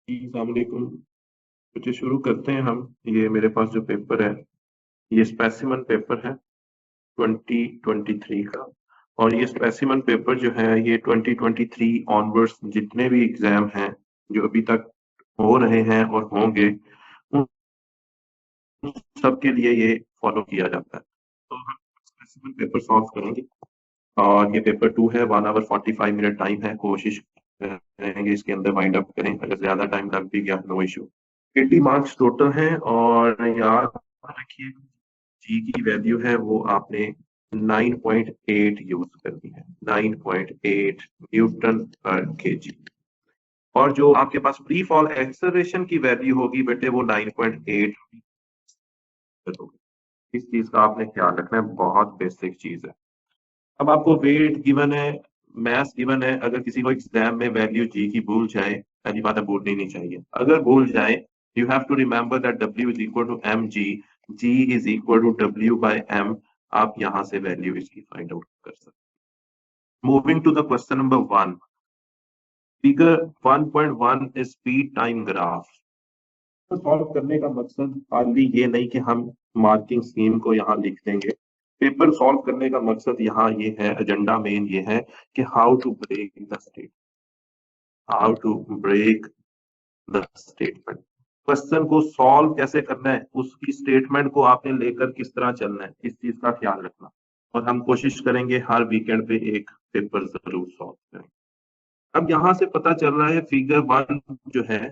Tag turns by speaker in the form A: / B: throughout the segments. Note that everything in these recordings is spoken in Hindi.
A: अस्सलाम वालेकुम। तो शुरू करते हैं हम। ये मेरे पास जो पेपर है, ये स्पेसिमन पेपर है 2023 का। और ये स्पेसिमन पेपर जो है ये 2023 ऑनवर्ड्स जितने भी एग्जाम हैं जो अभी तक हो रहे हैं और होंगे, उन सब के लिए ये फॉलो किया जाता है। तो हम स्पेसिमन पेपर सॉल्व करेंगे और ये पेपर 2 है। 1 hour 45 मिनट टाइम है। कोशिश करेंगे इसके अंदर वाइंड अप करें। अगर ज्यादा टाइम लग भी गया, नो इशू। 80 मार्क्स टोटल हैं। और याद रखिए, जी की वैल्यू है वो आपने 9.8 यूज करनी है। 9.8 न्यूटन पर केजी। और जो आपके पास फ्री फॉल एक्सेलरेशन की वैल्यू होगी बेटे, वो 9.8 होगी। इस चीज का आपने ख्याल रखना है, बहुत बेसिक चीज है। अब आपको वेट गिवन है, मैथ गिवन है। अगर किसी को एग्जाम में वैल्यू जी की भूल जाए, पहली बात है भूलनी नहीं चाहिए। अगर भूल जाए, you have to remember that W is equal to M G. G is equal to W by M. आप यहां से वैल्यू इसकी फाइंड आउट कर सकते हैं। Moving to the question number 1। Figure 1.1 is speed time graph. तो सॉल्व करने का मकसद खाली ये नहीं कि हम मार्किंग स्कीम को यहाँ लिख देंगे। पेपर सॉल्व करने का मकसद यहाँ ये है, एजेंडा मेन ये है कि how to break the state, how to break the statement. Question को सॉल्व कैसे करना है, उसकी स्टेटमेंट को आपने लेकर किस तरह चलना है, इस चीज का ख्याल रखना। और हम कोशिश करेंगे हर वीकेंड पे एक पेपर जरूर सॉल्व करें। अब यहां से पता चल रहा है फिगर 1 जो है,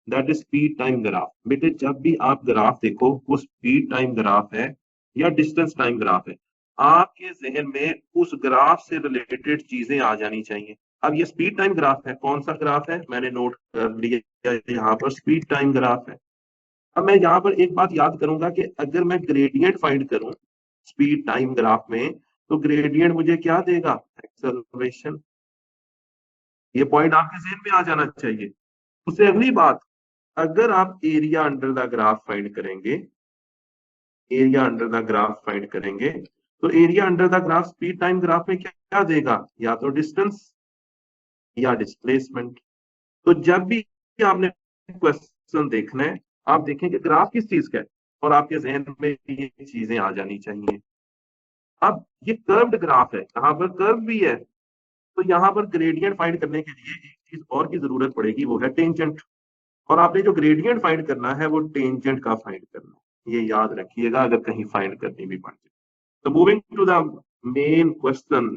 A: that is speed time graph. बेटे जब भी आप ग्राफ देखो, वो स्पीड टाइम ग्राफ है या डिस्टेंस टाइम ग्राफ है, आपके जहन में उस ग्राफ से रिलेटेड चीजें आ जानी चाहिए। अब ये स्पीड टाइम ग्राफ है, कौन सा ग्राफ है मैंने नोट कर लिया, यहाँ पर स्पीड टाइम ग्राफ है। अब मैं यहाँ पर एक बात याद करूंगा कि अगर मैं ग्रेडियंट फाइंड करूं स्पीड टाइम ग्राफ में, तो ग्रेडियंट मुझे क्या देगा, एक्सेलरेशन। ये पॉइंट आपके जेहन में आ जाना चाहिए। उससे अगली बात, अगर आप area under the graph find करेंगे, area under the graph find करेंगे, तो area under the graph speed time graph में क्या क्या देगा, या तो डिस्टेंस या डिस्प्लेसमेंट। तो जब भी आपने क्वेश्चन देखना है, आप देखेंगे ग्राफ किस चीज का है, और आपके जहन में ये चीजें आ जानी चाहिए। अब ये कर्व्ड ग्राफ है, यहाँ पर कर्व भी है, तो यहाँ पर ग्रेडियंट फाइंड करने के लिए एक चीज और की जरूरत पड़ेगी, वो है टेंजेंट। और आपने जो ग्रेडियंट फाइंड करना है वो टेंजेंट का फाइंड करना है, ये याद रखिएगा अगर कहीं फाइंड करनी भी पड़ जाए। तो moving to the main question,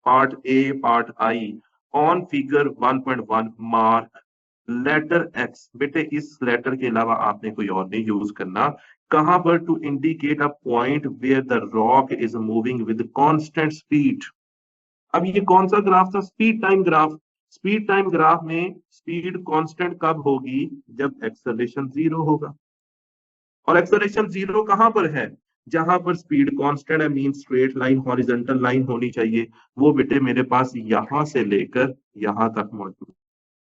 A: part A part I. On figure 1.1 mark letter X. बेटे इस लेटर के अलावा आपने कोई और नहीं यूज करना। कहां पर, to indicate a point where the rock is moving with constant speed. अब ये कौन सा ग्राफ था, speed time graph. Speed time graph में स्पीड कांस्टेंट कब होगी, जब एक्सेलरेशन जीरो होगा। और एक्सेलरेशन जीरो कहां पर है, जहां पर स्पीड कांस्टेंट है, mean straight line horizontal line होनी चाहिए। वो बेटे मेरे पास यहां से लेकर यहां तक मौजूद।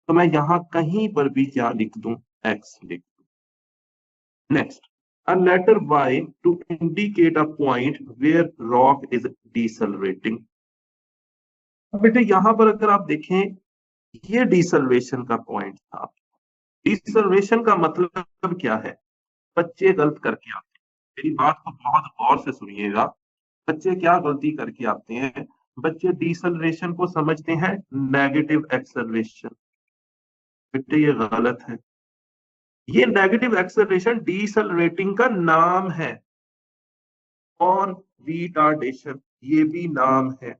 A: तो मैं यहां कहीं पर भी क्या लिख दूं, एक्स लिख दूं। Next, a letter y to indicate a point where rock is decelerating। अब बेटे यहां पर अगर आप देखें, ये डिसल्वेशन का पॉइंट था। डिसल्वेशन का मतलब क्या है, बच्चे गलत करके आते हैं। मेरी बात को बहुत गौर से सुनिएगा। बच्चे क्या गलती करके आते हैं, बच्चे डिसल्वेशन को समझते हैं नेगेटिव एक्सेलरेशन। बेटे ये गलत है। ये नेगेटिव एक्सेलरेशन डिसल्वेटिंग का नाम है, और रिटार्डेशन ये भी नाम है।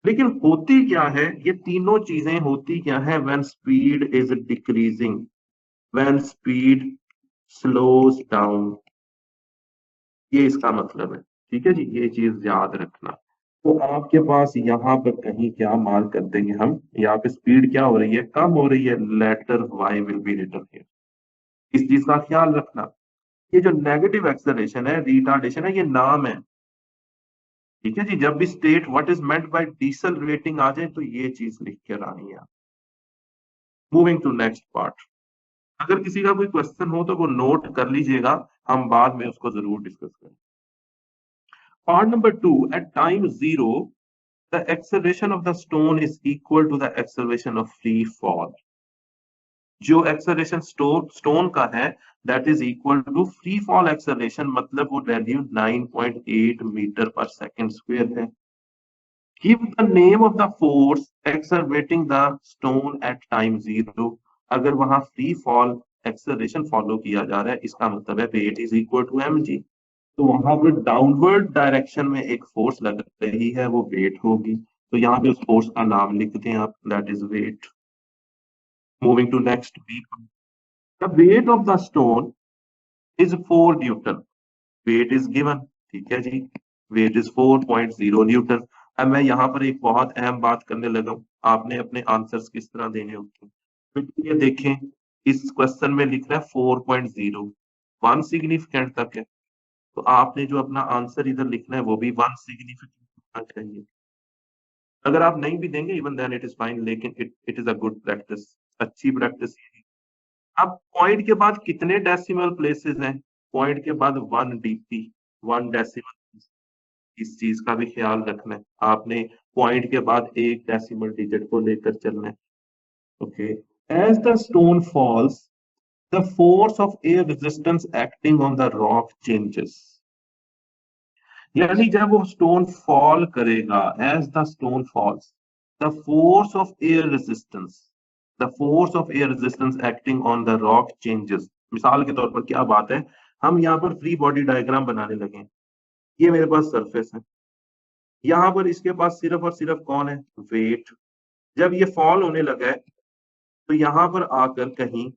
A: लेकिन होती क्या है, ये तीनों चीजें होती क्या है, when speed is decreasing, when speed slows down, ये इसका मतलब है। ठीक है जी, ये चीज याद रखना। तो आपके पास यहाँ पर कहीं क्या मार्क कर देंगे हम, यहाँ पे स्पीड क्या हो रही है, कम हो रही है, letter Y will be written here. इस चीज का ख्याल रखना। ये जो नेगेटिव एक्सेलरेशन है, रिटार्डेशन है, ये नाम है। ठीक है जी, जब भी state what is meant by डिसल्वेटिंग आ जाए, तो ये चीज लिख कर आनी है। Moving to next part. अगर किसी का कोई क्वेश्चन हो तो वो नोट कर लीजिएगा, हम बाद में उसको जरूर डिस्कस करें। Part number 2, at time zero the acceleration of the stone is equal to the acceleration of free fall। जो एक्सेलरेशन स्टोन का है that is equal to free fall acceleration, मतलब वो वैल्यू 9.8 मीटर पर सेकंड स्क्वायर है। Give the name of the force accelerating the stone at time zero। अगर वहां फ्री फॉल एक्सेलरेशन फॉलो किया जा रहा है, इसका मतलब है weight is equal to mg। तो वहां पर डाउनवर्ड डायरेक्शन में एक फोर्स लग रही है, वो वेट होगी। तो यहाँ पे उस फोर्स का नाम लिख दें आप, that is weight. Moving to next B, the weight of the stone is 4 newton. Weight is given, ठीक है जी, वेट इज 4.0 न्यूटन। अब मैं यहाँ पर एक बहुत अहम बात करने लगा हूँ, आपने अपने आंसर्स किस तरह देने होते हैं। तो ये देखें, इस क्वेश्चन में लिख रहा है 4.0, 1 सिग्निफिकेंट तक है। तो आपने जो अपना आंसर इधर लिखना है वो भी 1 सिग्निफिकेंट होना चाहिए। अगर आप नहीं भी देंगे even then it is fine, लेकिन it is a good practice, अच्छी प्रैक्टिस। अब पॉइंट के बाद कितने डेसिमल प्लेसेस हैं? पॉइंट के बाद 1 डीपी, 1 डेसिमल। इस चीज का भी ख्याल रखना है आपने, पॉइंट के बाद एक डेसिमल डिजिट को लेकर चलना है। Okay, as the stone falls the force of air resistance acting on the rock changes. यानी जब वो स्टोन फॉल करेगा, as the stone falls the force of air resistance, the force of air resistance acting on the rock changes. मिसाल के तौर पर क्या बात है, हम यहाँ पर फ्री बॉडी डायग्राम बनाने लगे। ये मेरे पास सरफेस है, यहाँ पर इसके पास सिर्फ और सिर्फ कौन है? वेट। जब ये फॉल होने लगा है तो यहाँ पर आकर कहीं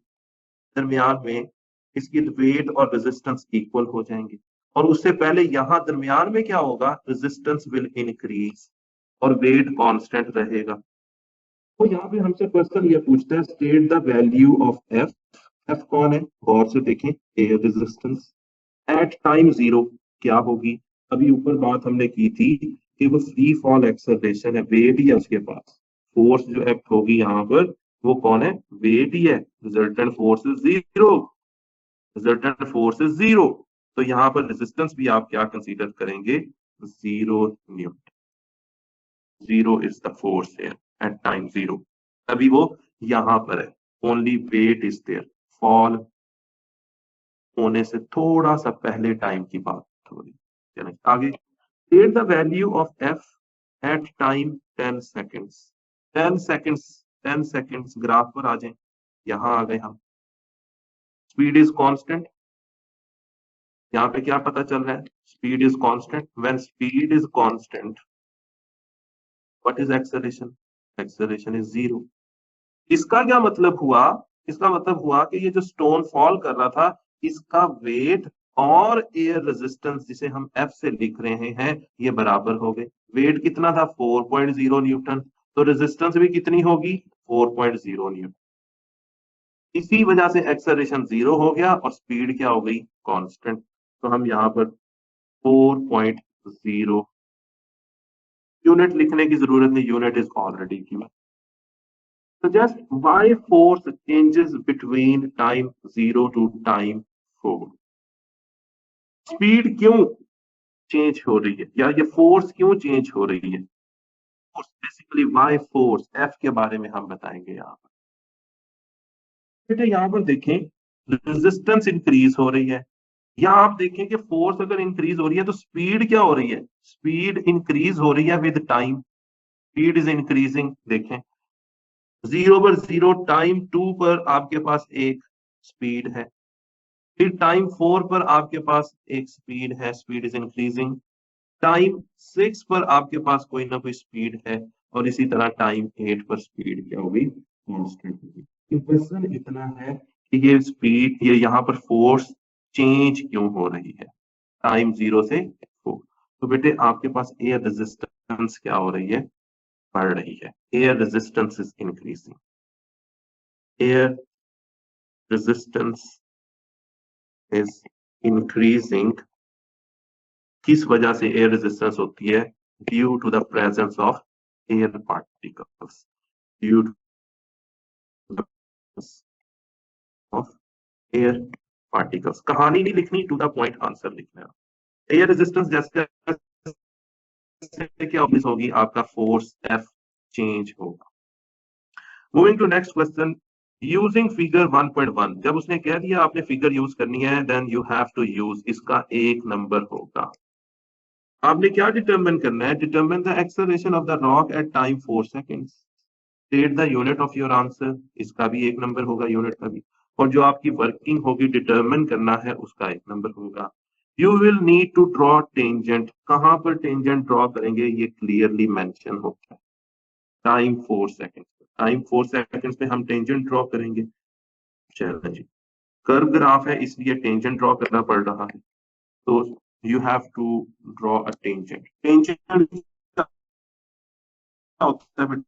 A: दरमियान में इसकी वेट और रेजिस्टेंस इक्वल हो जाएंगे, और उससे पहले यहाँ दरमियान में क्या होगा? रेजिस्टेंस विल इंक्रीज और वेट कांस्टेंट रहेगा। तो यहाँ पे हमसे क्वेश्चन ये पूछता है, state the value of F. F कौन है? गौर से देखें, air resistance at time zero क्या होगी? अभी ऊपर बात हमने की थी कि वो फ्री फॉल एक्सेलरेशन है, वेट ही है उसके पास। फोर्स जो एक्ट होगी यहाँ पर वो कौन है? वेट ही है। Resultant force is zero, resultant force is zero. तो यहाँ पर रेजिस्टेंस भी आप क्या कंसीडर करेंगे? Zero newton. Zero is the force है एट टाइम जीरो, अभी वो यहाँ पर है। Only weight is there, fall होने से थोड़ा सा पहले टाइम की बात हो रही है। चलें आगे, state the value of f at time 10 seconds। 10 seconds, 10 seconds graph पर आ जाएं, यहां आ गए हम। स्पीड इज कांस्टेंट, यहाँ पे क्या पता चल रहा है? Speed is constant. When speed is constant what is acceleration? Acceleration is zero. इसका क्या मतलब हुआ? इसका मतलब हुआ कि ये जो स्टोन फॉल कर रहा था, इसका वेट और एयर रेजिस्टेंस जिसे हम एफ से लिख रहे हैं ये बराबर हो गए। वेट कितना था? 4.0 न्यूटन। तो रेजिस्टेंस भी कितनी होगी? 4.0 न्यूटन। इसी वजह से एक्सेलरेशन जीरो हो गया और स्पीड क्या हो गई? कांस्टेंट। तो हम यहाँ पर 4.0 यूनिट लिखने की जरूरत नहीं, unit is already given. Suggest why force changes between time 0 to time 4। Speed क्यों चेंज हो रही है, या ये फोर्स क्यों चेंज हो रही है? Force basically why force, F के बारे में हम बताएंगे यहाँ पर। बेटे यहाँ पर देखें, रेजिस्टेंस इंक्रीज हो रही है। यहाँ आप देखें कि फोर्स अगर इंक्रीज हो रही है तो स्पीड क्या हो रही है? स्पीड इंक्रीज हो रही है with time, speed is increasing. देखें, 0 पर 0, टाइम 2 पर आपके पास एक स्पीड है, फिर टाइम 4 पर आपके पास एक स्पीड है, स्पीड इज इंक्रीजिंग। टाइम 6 पर आपके पास कोई ना कोई स्पीड है, और इसी तरह टाइम 8 पर स्पीड क्या होगी? कांस्टेंट होगी। क्वेश्चन इतना है कि ये स्पीड, ये यहाँ पर फोर्स चेंज क्यों हो रही है टाइम 0 से 4? तो बेटे आपके पास एयर रेजिस्टेंस क्या हो रही है? बढ़ रही है। Air resistance is increasing, air resistance is increasing. किस वजह से एयर रेजिस्टेंस होती है? Due to the presence of air particles, due to of air particles. कहानी नहीं लिखनी, टू द पॉइंट आंसर लिखना है। एयर रेजिस्टेंस जैसे क्या होगी? आपका फोर्स एफ चेंज होगा। Moving to next question, using figure 1.1, जब उसने कह दिया आपने फिगर यूज करनी है, then you have to use, इसका एक नंबर होगा। आपने क्या डिटरमिन करना है? Determine the acceleration of the rock at time 4 seconds. State the unit of your answer, इसका भी एक नंबर होगा, यूनिट का भी। और जो आपकी वर्किंग होगी डिटरमिन करना है, उसका एक नंबर होगा। You will need to draw tangent. कहां पर टेंजेंट ड्रॉ करेंगे ये क्लियरली मेंशन होता है, टाइम 4 सेकेंड्स। टाइम 4 सेकेंड्स में हम टेंजेंट ड्रॉ करेंगे। चलो जी, कर्व ग्राफ है इसलिए टेंजेंट ड्रॉ करना पड़ रहा है। तो you have to draw a tangent. Tangent क्या होता है बेटा?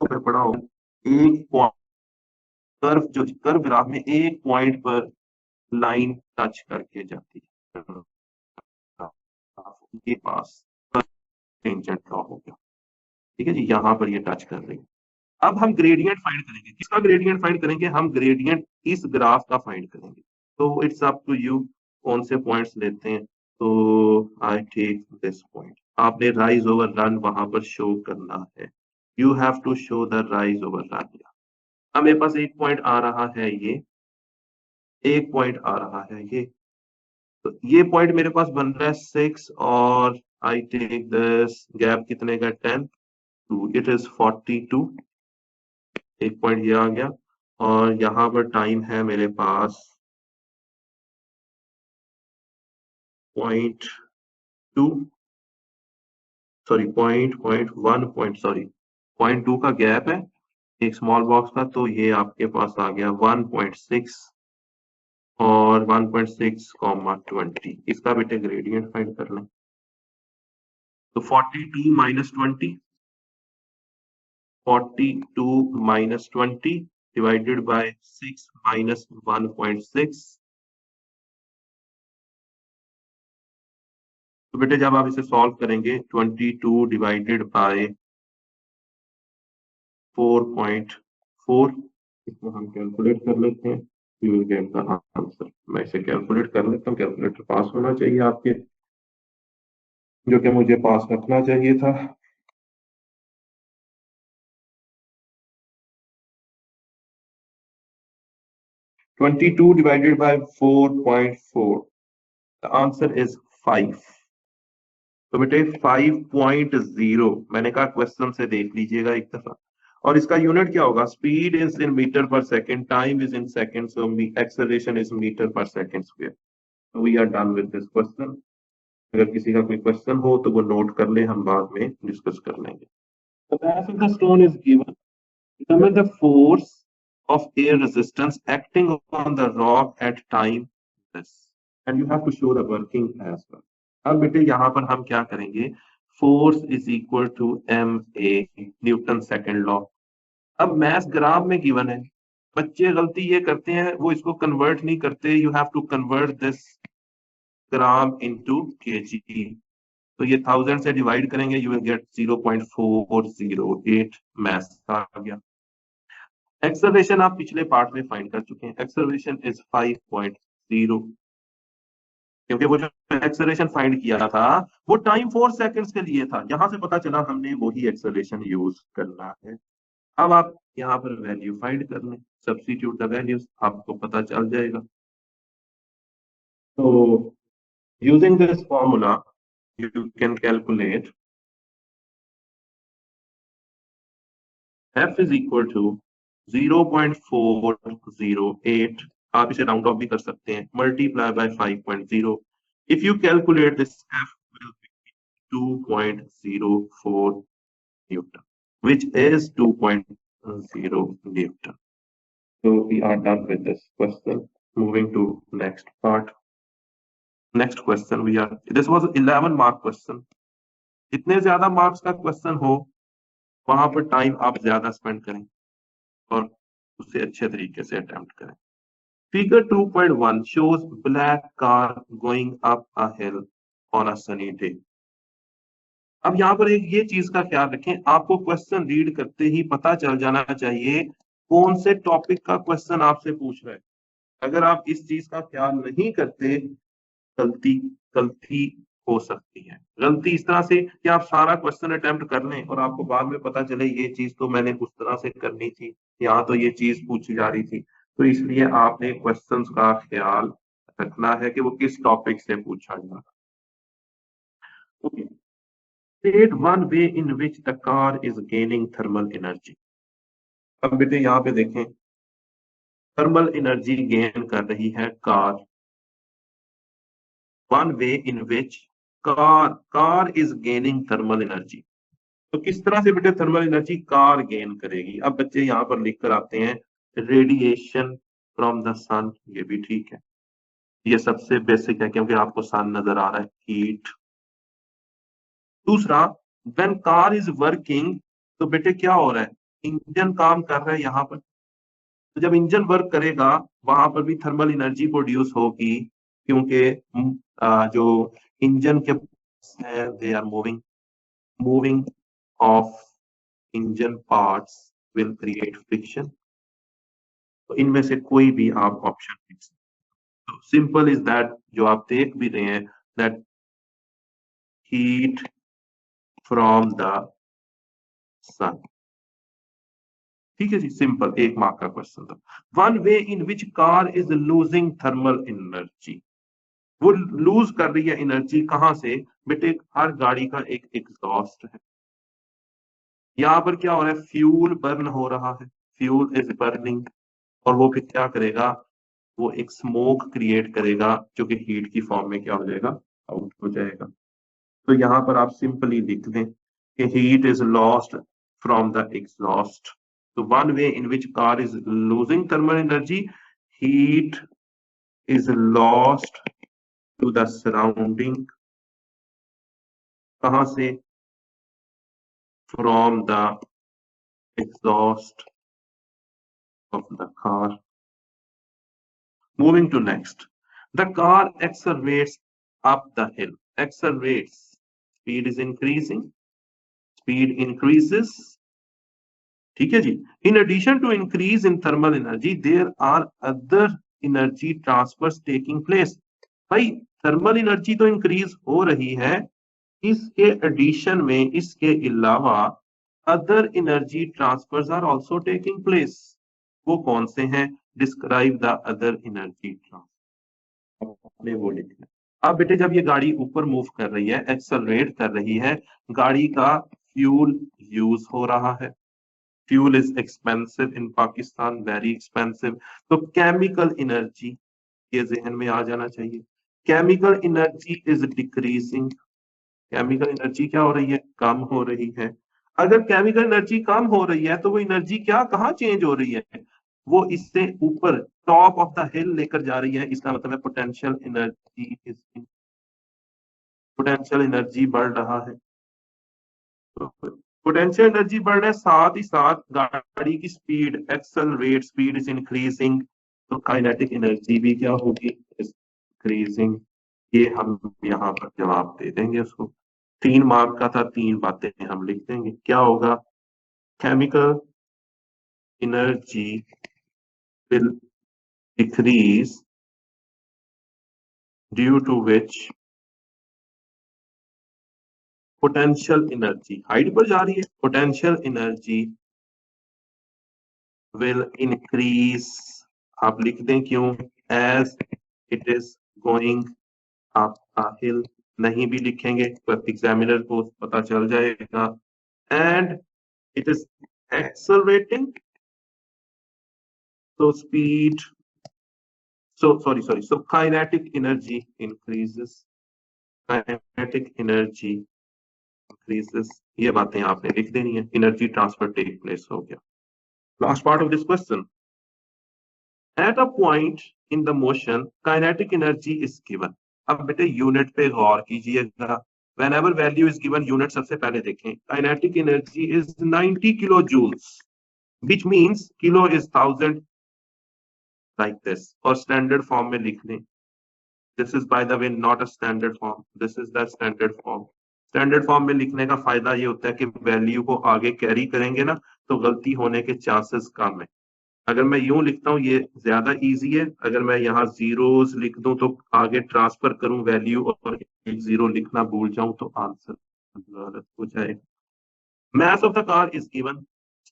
A: पढ़ा होगा, एक कर्व, जो कर्व ग्राफ में एक पॉइंट पर लाइन टच करके जाती है, ये पास टेंजेंट ड्रॉ हो गया। ठीक है जी, यहाँ पर ये टच कर रही है। अब हम ग्रेडियंट फाइंड करेंगे। किसका ग्रेडियंट फाइंड करेंगे? हम ग्रेडियंट इस ग्राफ का फाइंड करेंगे। तो इट्स अप टू यू कौन से पॉइंट्स लेते हैं। तो आई टेक दिस पॉइंट। आपने राइज ओवर रन वहां पर शो करना है। You have to show the rise over run. अब मेरे पास एक पॉइंट आ रहा है ये, एक पॉइंट आ रहा है ये। तो ये पॉइंट मेरे पास बन रहा है 6, और आई टेक दिस गैप कितने का? 10, 2, इट इज 42। एक पॉइंट ये आ गया, और यहाँ पर टाइम है मेरे पास 0.2, सॉरी 0.1 पॉइंट, सॉरी 0.2 का गैप है एक स्मॉल बॉक्स का। तो ये आपके पास आ गया 1.6 और 1.6 कॉमा 20। इसका बेटे ग्रेडियंट फाइंड करना है। तो 42 minus 20, 42 minus 20 divided by 6 minus 1.6। तो बेटे जब आप इसे सॉल्व करेंगे, 22 डिवाइडेड बाय 4.4, इसको हम कैलकुलेट कर लेते हैं। You will get the answer. मैं इसे कैलकुलेट कर लेता हूँ, कैलकुलेटर पास होना चाहिए आपके, जो कि मुझे पास रखना चाहिए था। Twenty two divided by 4.4, the answer is 5। तो बेटे 5.0, मैंने कहा क्वेश्चन से देख लीजिएगा एक दफा। और इसका यूनिट क्या होगा? स्पीड इज इन मीटर पर second, time is in second, so acceleration is metre पर second square. We are done with this question. अगर किसी का कोई क्वेश्चन हो तो वो नोट कर ले, हम बाद में डिस्कस कर लेंगे। The mass of the stone is given. Determine the force of air resistance acting on the rock at time this, and you have to show the working as well. अब बेटे यहाँ पर हम क्या करेंगे? Force is equal to M A, Newton second law. अब मैथ ग्राफ में गिवन है, बच्चे गलती ये करते हैं, वो इसको कन्वर्ट नहीं करते। You have to convert this gram into K G. तो ये 1000 से डिवाइड करेंगे, यू विल गेट 0.408 मैथ आ गया। एक्सेलरेशन आप पिछले पार्ट में फाइंड कर चुके हैं, एक्सेलरेशन इज 5.0। क्योंकि वो जो एक्सेलरेशन फाइंड किया था वो टाइम 4 सेकंड्स के लिए था, यहां से पता चला हमने वही एक्सेलरेशन यूज करना है। अब आप यहाँ पर वैल्यू फाइंड कर लें, सब्स्टिट्यूट द वैल्यूज, आपको पता चल जाएगा। तो using this formula you can calculate f is equal to 0.408, आप इसे राउंड ऑफ भी कर सकते हैं, multiply by 5.0। If you calculate this f will be 2.04 Newton, which is 2.0 Newton. So we are done with this question. Moving to next part. Next question we are, this was 11 mark question. इतने ज्यादा मार्क्स का क्वेश्चन हो वहां पर टाइम आप ज्यादा स्पेंड करें और उसे अच्छे तरीके से अटेम्प्ट करें। Figure 2.1 shows black car going up a hill on a sunny day. अब यहाँ पर एक ये चीज का ख्याल रखें, आपको क्वेश्चन रीड करते ही पता चल जाना चाहिए कौन से टॉपिक का क्वेश्चन आपसे पूछ रहा है। अगर आप इस चीज का ख्याल नहीं करते, गलती गलती हो सकती है। गलती इस तरह से कि आप सारा क्वेश्चन अटेम्प्ट कर लें और आपको बाद में पता चले ये चीज तो मैंने उस तरह से करनी थी, यहाँ तो ये चीज पूछी जा रही थी, तो इसलिए आपने क्वेश्चंस का ख्याल रखना है कि वो किस टॉपिक से पूछा जा रहा है। Okay, state one way in which the car is gaining thermal energy. अब बेटे यहाँ पे देखें, थर्मल एनर्जी गेन कर रही है car. One way in which car is gaining thermal energy. तो किस तरह से बेटे थर्मल एनर्जी कार गेन करेगी? अब बच्चे यहाँ पर लिख कर आते हैं रेडिएशन फ्रॉम द सन, ये भी ठीक है, ये सबसे बेसिक है क्योंकि आपको सन नजर आ रहा है, हीट। दूसरा, व्हेन कार इज वर्किंग, तो बेटे क्या हो रहा है, इंजन काम कर रहा है यहाँ पर। तो जब इंजन वर्क करेगा वहां पर भी थर्मल एनर्जी प्रोड्यूस होगी, क्योंकि जो इंजन के they are moving, moving of engine parts will create friction. तो इनमें से कोई भी आप ऑप्शन लिख सकते हो। सिंपल इज दैट, जो आप देख भी रहे हैं, दैट हीट फ्रॉम द सन। ठीक है जी, सिंपल, एक मार्क का क्वेश्चन था। One way in which car is losing thermal energy, वो लूज कर रही है एनर्जी कहां से? बेटे हर गाड़ी का एक एग्जॉस्ट है, यहाँ पर क्या हो रहा है, फ्यूल बर्न हो रहा है, फ्यूल इज बर्निंग, और वो फिर क्या करेगा, वो एक स्मोक क्रिएट करेगा जो कि हीट की फॉर्म में क्या हो जाएगा, आउट हो जाएगा। तो यहाँ पर आप सिंपली लिख दें कि heat is lost from the exhaust. तो one way in which car is losing thermal energy, heat is lost to the surrounding, कहां से, from the exhaust of the car. Moving to next, the car accelerates up the hill. Accelerates, speed is increasing, speed increases. ठीक है जी। In addition to increase in thermal energy, there are other energy transfers taking place. भाई थर्मल एनर्जी तो इंक्रीज हो रही है, इसके एडिशन में, इसके अलावा other energy transfers are also taking place. वो कौन से हैं? Describe the other energy transfer, आपने वो लिखना। अब बेटे जब ये गाड़ी ऊपर मूव कर रही है, एक्सेलरेट कर रही है, गाड़ी का फ्यूल यूज हो रहा है, fuel is expensive in Pakistan, very expensive. तो केमिकल एनर्जी ये जहन में आ जाना चाहिए, chemical energy is decreasing, chemical energy क्या हो रही है, कम हो रही है। अगर केमिकल एनर्जी कम हो रही है तो वो एनर्जी क्या कहाँ चेंज हो रही है, वो इससे ऊपर टॉप ऑफ द हिल लेकर जा रही है। इसका मतलब है potential energy is, potential energy बढ़ रहा है। पोटेंशियल एनर्जी बढ़ रहा है, साथ ही साथ गाड़ी की speed accelerate, speed is increasing, तो काइनेटिक एनर्जी भी क्या होगी, इंक्रीजिंग। ये हम यहाँ पर जवाब दे देंगे उसको। 3 मार्क का था, 3 बातें हम लिख देंगे। क्या होगा, chemical energy will decrease due to which potential energy, height पर जा रही है, पोटेंशियल एनर्जी विल इंक्रीज, आप लिख दें क्यों, as it is going up a hill, नहीं भी लिखेंगे पर एग्जामिनर को पता चल जाएगा। And it is accelerating, so speed, so kinetic energy increases, kinetic energy increases, ये बातें आपने लिख देनी है। एनर्जी ट्रांसफर टेक प्लेस हो गया। Last part of this question, at a point in the motion kinetic energy is given. अब बेटे यूनिट पे गौर कीजिएगा, whenever value is given unit सबसे पहले देखें। Kinetic energy is 90 kilo joules, which means kilo is 1000, like this, और स्टैंडर्ड फॉर्म में लिख लें। This is by the way not a standard form, this is the standard form. Standard form में लिखने का फायदा ये होता है कि वैल्यू को आगे कैरी करेंगे ना, तो गलती होने के चांसेस कम है। अगर मैं यूं लिखता हूं ये ज्यादा इजी है, अगर मैं यहाँ जीरोस लिख दूं तो आगे ट्रांसफर करूं वैल्यू और एक जीरो लिखना भूल जाऊं तो आंसर गलत हो जाएगा। Mass of the car is given,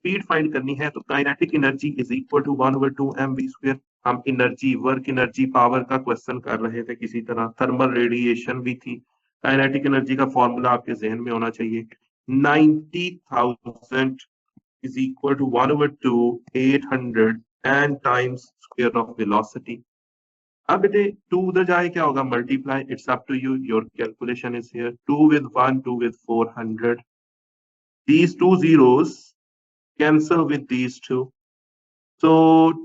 A: speed find करनी है तो kinetic energy is equal to 1/2 mv²। हम एनर्जी, वर्क एनर्जी, पावर का क्वेश्चन कर रहे थे, किसी तरह थर्मल रेडिएशन भी थी। काइनेटिक एनर्जी का फॉर्मूला आपके जहन में होना चाहिए, 90,000 is equal to 1/2 800 and times square of velocity। अब बेटे 2 उधर जाए क्या होगा, multiply, it's up to you, your calculation is here. 2 with 1, 2 with 400, these two zeros cancel with these two, so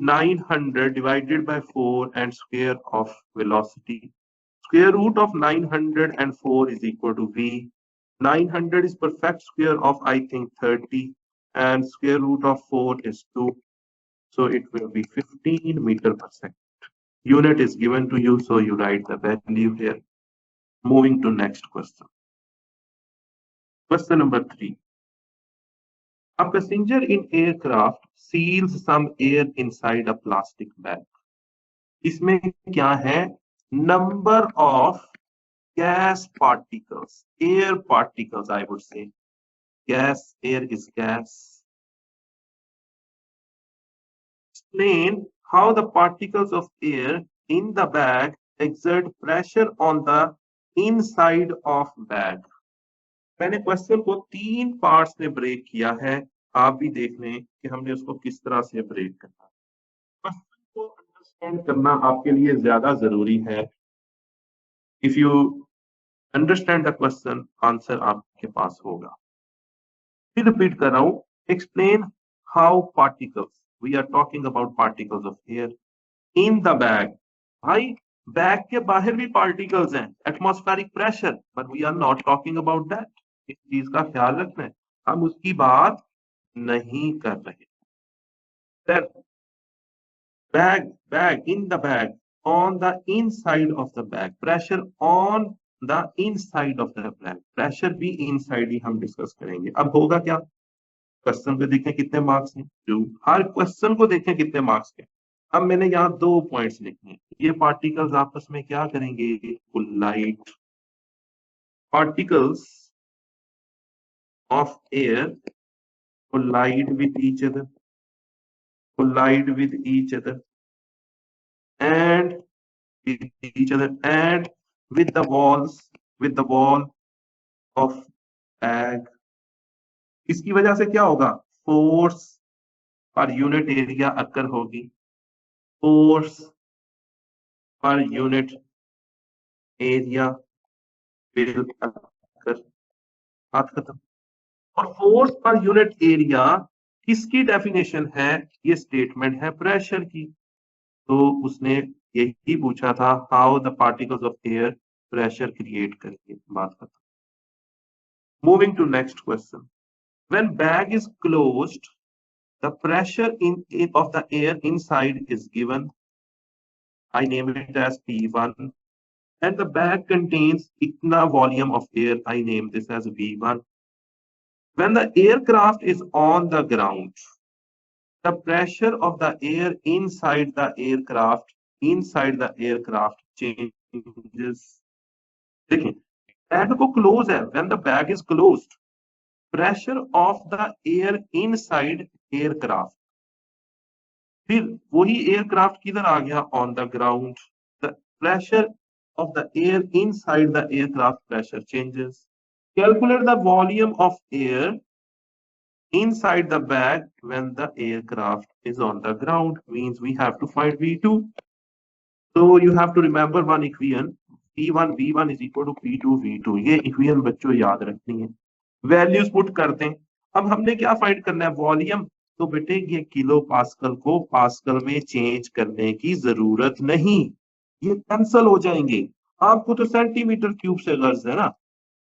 A: 900 divided by 4 and square of velocity. Square root of 904 is equal to v. 900 is perfect square of, I think, 30, and square root of 4 is 2, so it will be 15 meter per second. Unit is given to you, so you write the value here. Moving to next question. Question number 3. A passenger in aircraft seals some air inside a plastic bag. इसमें क्या है, number of gas particles, air particles, I would say. Gas, air is gas. Explain how the particles of air in the bag exert pressure on the inside of bag. मैंने क्वेश्चन को 3 पार्ट्स में ब्रेक किया है, आप भी देख लें कि हमने उसको किस तरह से ब्रेक करना है। क्वेश्चन को अंडरस्टैंड करना आपके लिए ज्यादा जरूरी है। If you understand the question, answer आपके पास होगा। फिर रिपीट कर रहा हूं, explain how particles, we are talking about particles of air in the bag. भाई बैग के बाहर भी पार्टिकल्स हैं, atmospheric pressure, but we are not talking about that. इस चीज का ख्याल रखना है, हम उसकी बात नहीं कर रहे। Then bag in the bag, on the inside of the bag, pressure on the inside of the bag, pressure भी inside ही हम डिस्कस करेंगे। अब होगा क्या, क्वेश्चन को देखें कितने मार्क्स हैं, 2। हर क्वेश्चन को देखें कितने मार्क्स के। अब मैंने यहाँ 2 पॉइंट्स लिखे हैं, ये पार्टिकल्स आपस में क्या करेंगे, collide. Particles of air collide with each other, collide with each other, and with each other, and with the walls, with the wall of bag। इसकी वजह से क्या होगा, फोर्स पर यूनिट एरिया अकर होगी, force per unit area will occur. बात खत्म। और फोर्स पर यूनिट एरिया किसकी डेफिनेशन है, ये स्टेटमेंट है प्रेशर की। तो उसने यही पूछा था, how the particles of air pressure create करेंगे। बात खत्म। Moving to next question. When bag is closed, the pressure in of the air inside is given, I name it as P1, and the bag contains itna volume of air, I name this as V1. When the aircraft is on the ground, the pressure of the air inside the aircraft changes। देखिए बैग को क्लोज है, when the bag is closed, pressure of the air inside aircraft, फिर वही एयरक्राफ्ट किधर आ गया, on the ground. The pressure of the air inside the aircraft pressure changes. Calculate the volume of air inside the bag when the aircraft is on the ground, means we have to find V2. So you have to remember one equation, V1 is equal to P2 V2। ये इक्वेशन बच्चों याद रखनी है, वैल्यूज पुट करते हैं। अब हमने क्या फाइंड करना है, वॉल्यूम। तो बेटे ये किलो पास्कल को पास्कल में चेंज करने की जरूरत नहीं, ये कैंसल हो जाएंगे। आपको तो सेंटीमीटर क्यूब से गर्ज है ना,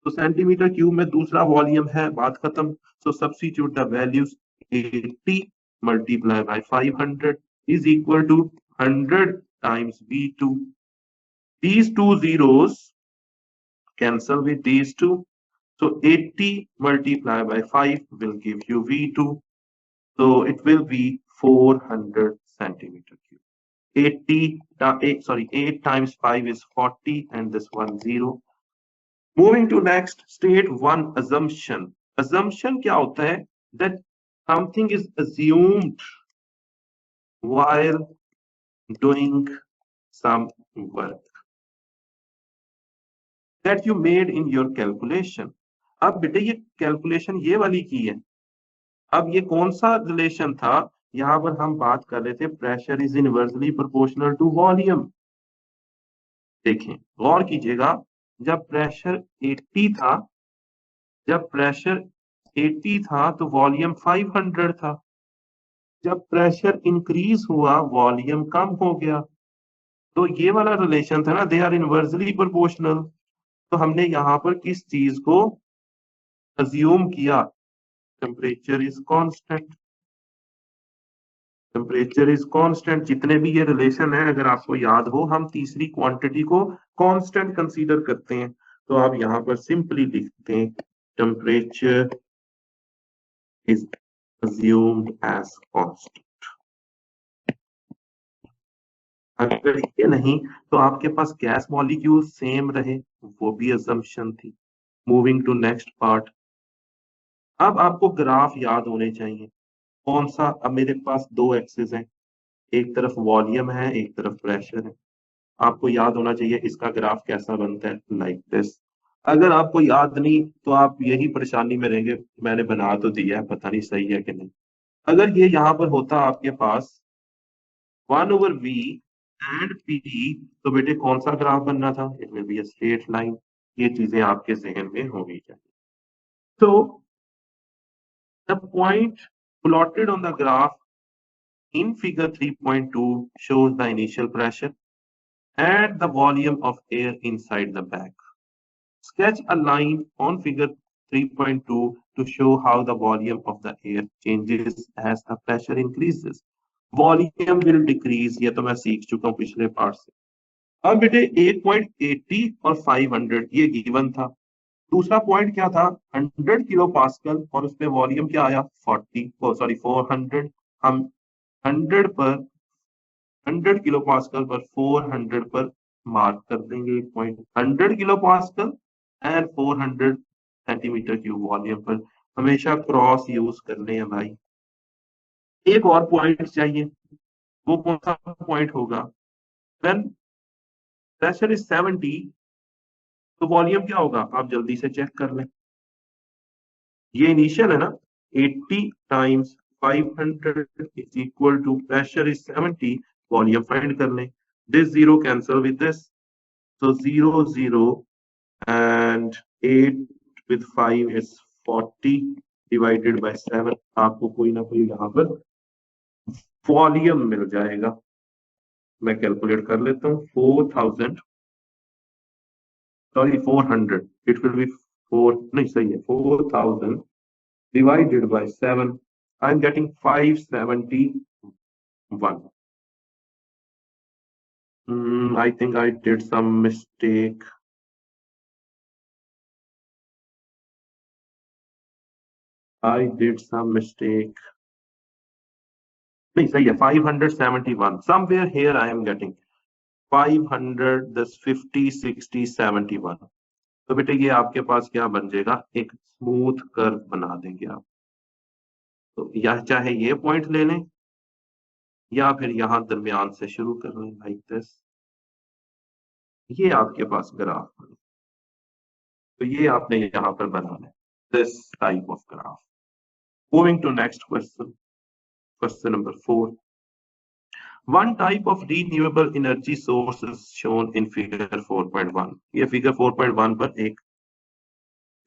A: तो सेंटीमीटर क्यूब में दूसरा वॉल्यूम है, बात खत्म। So substitute the values, 80 multiply by 500 is equal to 100 times V2। These two zeros cancel with these two, so 80 multiplied by 5 will give you V2, so it will be 400 centimeter cube। 8 times 5 is 40, and this one 0। Moving to next, state one assumption। assumption क्या होता है, that something is assumed while doing some work that you made in your calculation. अब बेटे ये कैलकुलेशन ये वाली की है। अब ये कौन सा रिलेशन था, यहां पर हम बात कर रहे थे pressure is inversely proportional to volume. देखें गौर कीजिएगा, जब प्रेशर 80 था, जब प्रेशर 80 था तो वॉल्यूम 500 था। जब प्रेशर इंक्रीज हुआ वॉल्यूम कम हो गया। तो ये वाला रिलेशन था ना, दे आर इनवर्सली प्रोपोर्शनल। तो हमने यहाँ पर किस चीज को अज्यूम किया, temperature is constant. Temperature is constant. जितने भी ये रिलेशन है अगर आपको याद हो, हम तीसरी क्वांटिटी को कांस्टेंट कंसीडर करते हैं। तो आप यहाँ पर सिंपली लिखते हैं temperature is assumed as constant। अगर ये नहीं तो आपके पास गैस मॉलिक्यूल सेम रहे, वो भी assumption थी। Moving to next part. अब आपको ग्राफ याद होने चाहिए। कौन सा, अब मेरे पास दो एक्सिस हैं, एक तरफ वॉल्यूम है एक तरफ प्रेशर है। आपको याद होना चाहिए इसका ग्राफ कैसा बनता है, लाइक दिस। अगर आपको याद नहीं तो आप यही परेशानी में रहेंगे, मैंने बना तो दिया है, पता नहीं सही है कि नहीं। अगर ये यहाँ पर होता आपके पास 1/v एंड p, तो बेटे कौन सा ग्राफ बनना था, it will be a straight line. ये चीजें आपके जहन में होनी चाहिए। तो the point plotted on the graph in figure 3.2 shows the initial pressure and the volume of air inside the bag. Sketch a line on figure 3.2 to show how the volume of the air changes as the pressure increases. Volume will decrease, ये तो मैं सीख चुका हूँ पिछले पार्ट से। अब बेटे 8.80 और 500 ये गिवन था। दूसरा पॉइंट क्या था, 100 किलो पास्कल और उसमें वॉल्यूम क्या आया 400। हम 100 पर 100 किलो पास्कल पर 400 पर मार्क कर देंगे एक point. 100 kilo pascal and 400 centimetre cube volume पर हमेशा क्रॉस यूज करने हैं भाई। एक और पॉइंट चाहिए, वो कौन सा पॉइंट होगा, व्हेन प्रेशर इज 70 तो वॉल्यूम क्या होगा, आप जल्दी से चेक कर लें। ये इनिशियल है ना, 80 times 500 is equal to pressure is 70, volume find कर लें। This zero cancel with this, so 0 0 and 8 with 5 is 40 divided by 7। आपको कोई ना कोई यहाँ पर वॉल्यूम मिल जाएगा। मैं कैलकुलेट कर लेता हूँ, 400, इट विल बी 4, नहीं सही है, 4000 divided by 7, I'm getting 571। I think I did some mistake। I did some mistake। नहीं सही है, 571। somewhere here I am getting 500, this 50 60 71। तो बेटे ये आपके पास क्या बन जाएगा, एक स्मूथ कर्व बना देंगे आप। तो या चाहे ये पॉइंट ले लें या फिर यहां दरमियान से शुरू कर लें लाइक दिस। ये आपके पास ग्राफ बने, तो ये आपने यहाँ पर बनाना है, this type of graph. Moving to next question, question number 4। One type of renewable energy source is shown in figure 4.1। ये figure 4.1 पर एक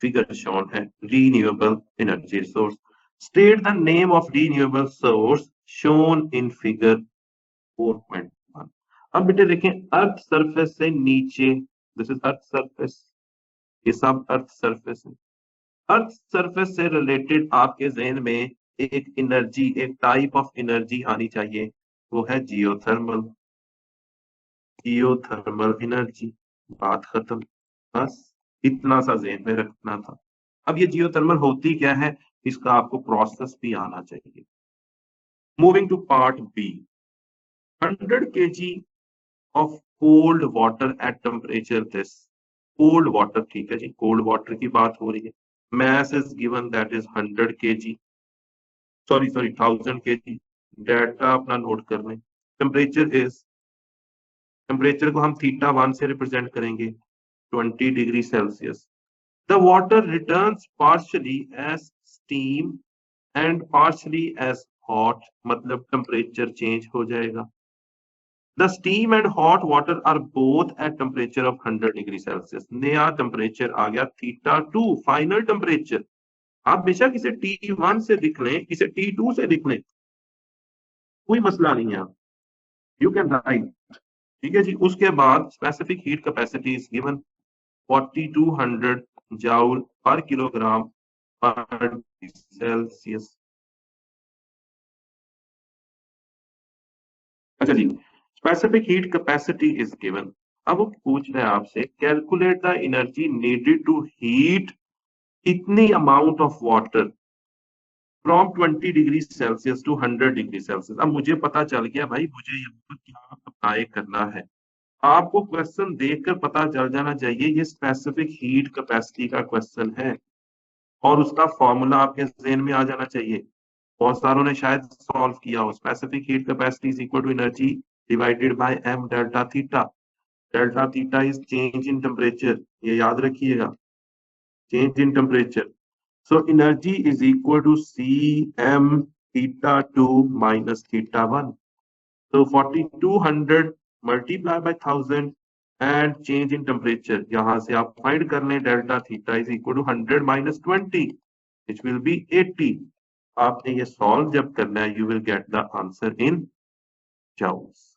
A: figure shown है, renewable energy source। State the name of renewable source shown in figure 4.1। अब बेटे देखें, अर्थ सरफेस से नीचे, दिस इज अर्थ सरफेस, ये सब अर्थ सरफेस है। अर्थ सरफेस से रिलेटेड आपके जहन में एक एनर्जी, एक टाइप ऑफ एनर्जी आनी चाहिए, वो है जियोथर्मल। जियोथर्मल एनर्जी, बात खत्म। बस इतना सा जहन में रखना था। अब ये जियोथर्मल होती क्या है, इसका आपको प्रोसेस भी आना चाहिए। Moving to part B, 100 kg of cold water at temperature this. Cold water, ठीक है जी, कोल्ड वाटर की बात हो रही है। mass is given, that is 100 kg। Sorry 1000 kg। Data अपना नोट कर लें। टेम्परेचर को हम θ1 से रिप्रेजेंट करेंगे 20 degree Celsius. The water returns partially as steam and partially as hot, मतलब टेम्परेचर चेंज हो जाएगा। The steam and hot water are both at temperature of 100 degree Celsius. नया टेम्परेचर आ गया θ2, फाइनल टेम्परेचर। आप बेशक इसे T1 से लिख लें, इसे T2 से लिख लें, कोई मसला नहीं है, यू कैन राइट। ठीक है जी। उसके बाद specific heat capacity is given 4200 joule per kilogram per Celsius. अच्छा जी, specific heat capacity is given. अब वो पूछ रहे हैं आपसे, calculate the energy needed to heat इतनी amount of water from 20 degree Celsius to 100 degree Celsius. अब मुझे पता चल गया भाई, मुझे यहाँ क्या अप्लाई करना है। आपको क्वेश्चन देखकर पता चल जाना चाहिए ये स्पेसिफिक हीट कैपेसिटी का क्वेश्चन है, और उसका फॉर्मूला आपके जहन में आ जाना चाहिए। बहुत सारों ने शायद सॉल्व किया हो। Specific heat capacity is equal to energy divided by m delta theta. Delta theta is change in temperature, ये याद रखिएगा, change in temperature. So energy is equal to cm θ2 minus θ1। So 4200 multiplied by 1000 and change in temperature, यहां से आप फाइंड कर लें delta theta is equal to 100 minus 20 which will be 80। आपने ये सॉल्व जब करना है, you will get the answer in joules।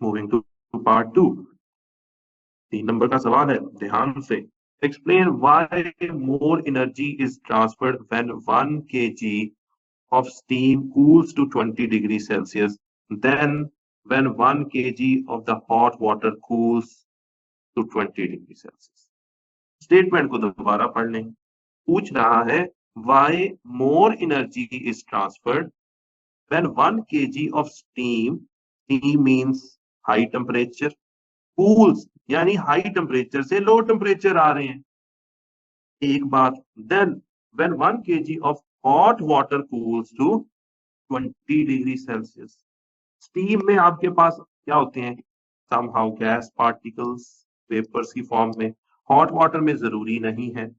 A: Moving to part 2, 3 number का सवाल है, ध्यान से। Explain why more energy is transferred when 1 kg of steam cools to 20 degrees Celsius than when 1 kg of the hot water cools to 20 degrees Celsius। Statement को दोबारा पढ़ लें। पूछ रहा है why more energy is transferred when 1 kg of steam, steam means high temperature, cools यानी हाई टेम्परेचर से लो टेम्परेचर आ रहे हैं। एक बात, then when 1 kg of hot water cools to 20 degree Celsius. Steam में आपके पास क्या होते हैं, समहाउ गैस पार्टिकल्स वेपर्स की फॉर्म में। हॉट वाटर में जरूरी नहीं है।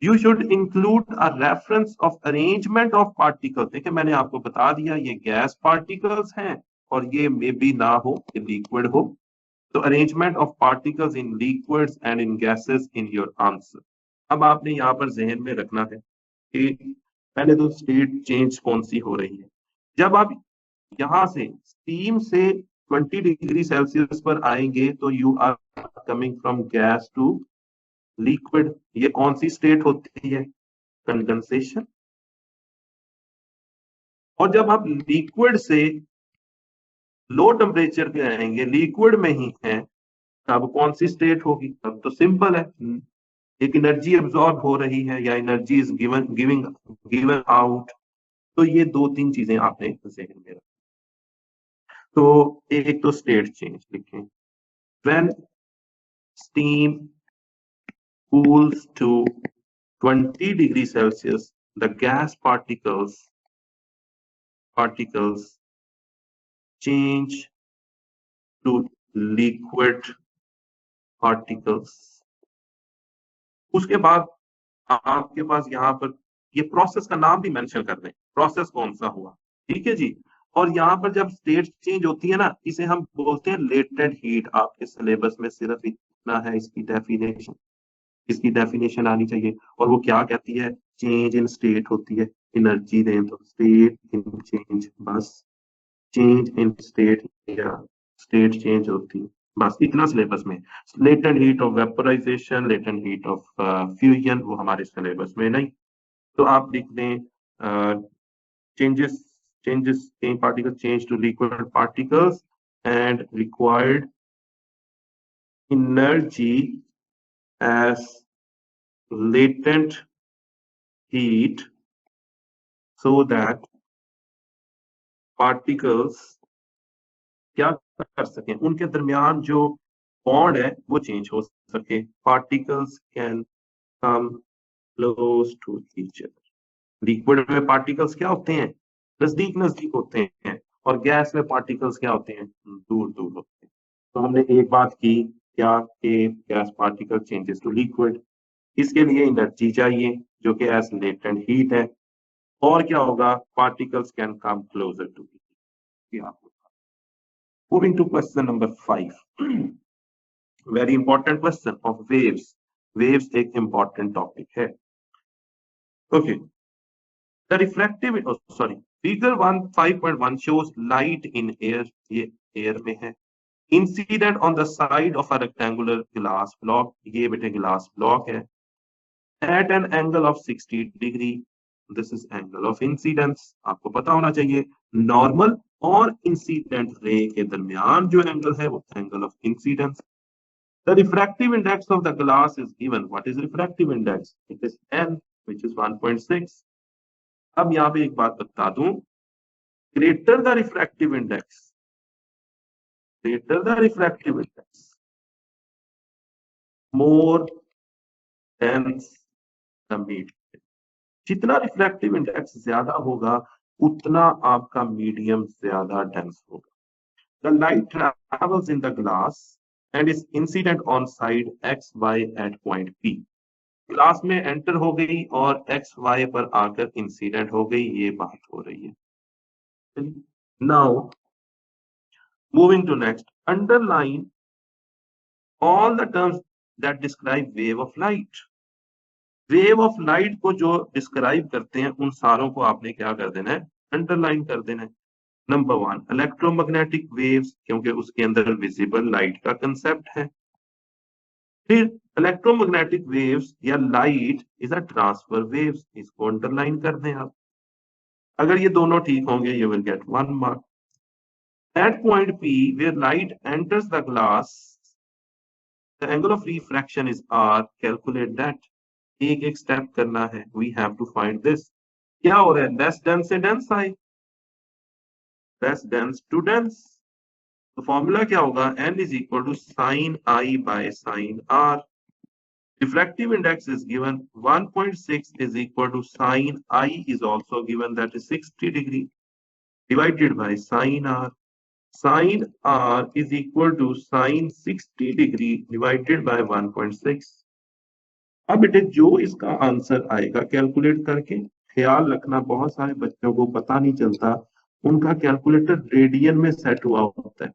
A: You should include a reference of arrangement of particles. देखिए मैंने आपको बता दिया ये गैस पार्टिकल्स हैं, और ये मे बी ना हो, ये लिक्विड हो। तो arrangement of particles in liquids and in gases in your answer. अब आपने यहाँ पर जहन में रखना है कि पहले तो स्टेट चेंज कौन सी हो रही है। जब आप यहां से स्टीम से 20 डिग्री सेल्सियस पर आएंगे तो you are coming from gas to liquid. ये कौन सी स्टेट होती है, कंडेंसेशन। और जब आप लिक्विड से लो टेम्परेचर पे आएंगे, लिक्विड में ही है, तब कौन सी स्टेट होगी। तब तो सिंपल है, एक एनर्जी एब्जॉर्ब हो रही है या एनर्जी इज गिवन आउट। तो ये 2-3 चीजें आपने जहन में रखी। तो एक तो स्टेट चेंज लिखें, when steam cools to 20 degrees Celsius, the gas particles change to liquid particles। उसके बाद आपके पास यहाँ पर ये प्रोसेस का नाम भी मेंशन कर दें, प्रोसेस कौन सा हुआ। ठीक है जी। और यहाँ पर जब स्टेट चेंज होती है ना, इसे हम बोलते हैं लेटेंट हीट। आपके सिलेबस में सिर्फ इतना है, इसकी डेफिनेशन आनी चाहिए। और वो क्या कहती है, चेंज इन स्टेट होती है। एनर्जी दें तो स्टेट इन चेंज, बस चेंज इन स्टेट या स्टेट चेंज होती है, बस इतना सिलेबस में। Latent heat of vaporization, latent heat of fusion, वो हमारे सिलेबस में नहीं। तो आप लिख दें changes in particle change to liquid particles and required energy as latent heat so that particles क्या कर सकें, उनके दरमियान जो बॉन्ड है वो चेंज हो सके। Particles can come close to each other. Liquid में पार्टिकल्स क्या होते हैं, नजदीक नजदीक होते हैं, और गैस में पार्टिकल्स क्या होते हैं, दूर दूर होते हैं। तो हमने एक बात की क्या, कि gas particle changes to liquid, इसके लिए एनर्जी चाहिए जो कि एज लेटेंट हीट है, और क्या होगा, particles can come closer to heat. Moving to question number 5, very important question of waves. Waves एक इंपॉर्टेंट टॉपिक है। Okay, the reflective, sorry, figure 1 5.1 shows light in air, ये एयर में है, incident on the side of a rectangular glass block, ये बेटे ग्लास ब्लॉक है, at an angle of 60 degree, this is angle of incidence. आपको पता होना चाहिए नॉर्मल और इंसिडेंट रे के दरमियान जो एंगल है वो angle of incidence. The refractive index of the glass is given. What is refractive index? It is n, which is 1.6. अब यहाँ पे एक बात बता दूं, greater the refractive index, greater the refractive index, more dense the medium. जितना रिफ्रैक्टिव इंडेक्स ज्यादा होगा उतना आपका मीडियम ज्यादा डेंस होगा। The light travels in the glass and is incident on side x y at point P. Class में एंटर हो गई और एक्स वाई पर आकर इंसिडेंट हो गई, ये बात हो रही है। Now moving to next, underline all the terms that describe wave of light. Wave of light को जो डिस्क्राइब करते हैं उन सारों को आपने क्या कर देना है, अंडरलाइन कर देना है। नंबर 1 इलेक्ट्रोमैग्नेटिक वेव्स, क्योंकि उसके अंदर विजिबल लाइट का कंसेप्ट है। फिर इलेक्ट्रोमैग्नेटिक वेव्स या light is a transfer waves, इसको अंडरलाइन कर दें आप। अगर ये दोनों ठीक होंगे you will gate 1 mark. At point P, where light enters the glass, the angle of refraction is R. Calculate that. एक एक स्टेप करना है, we have to find this. क्या हो रहा है, less dense से dense आए, less dense to dense, तो फॉर्मूला क्या होगा, n is equal to sin I by sin R. Refractive index is given 1.6 is equal to sin I is also given, that is 60 degree, divided by sin R. Sin R is equal to sin 60 degree divided by 1.6. अब बेटे जो इसका आंसर आएगा कैलकुलेट करके, ख्याल रखना बहुत सारे बच्चों को पता नहीं चलता, उनका कैलकुलेटर रेडियन में सेट हुआ होता है,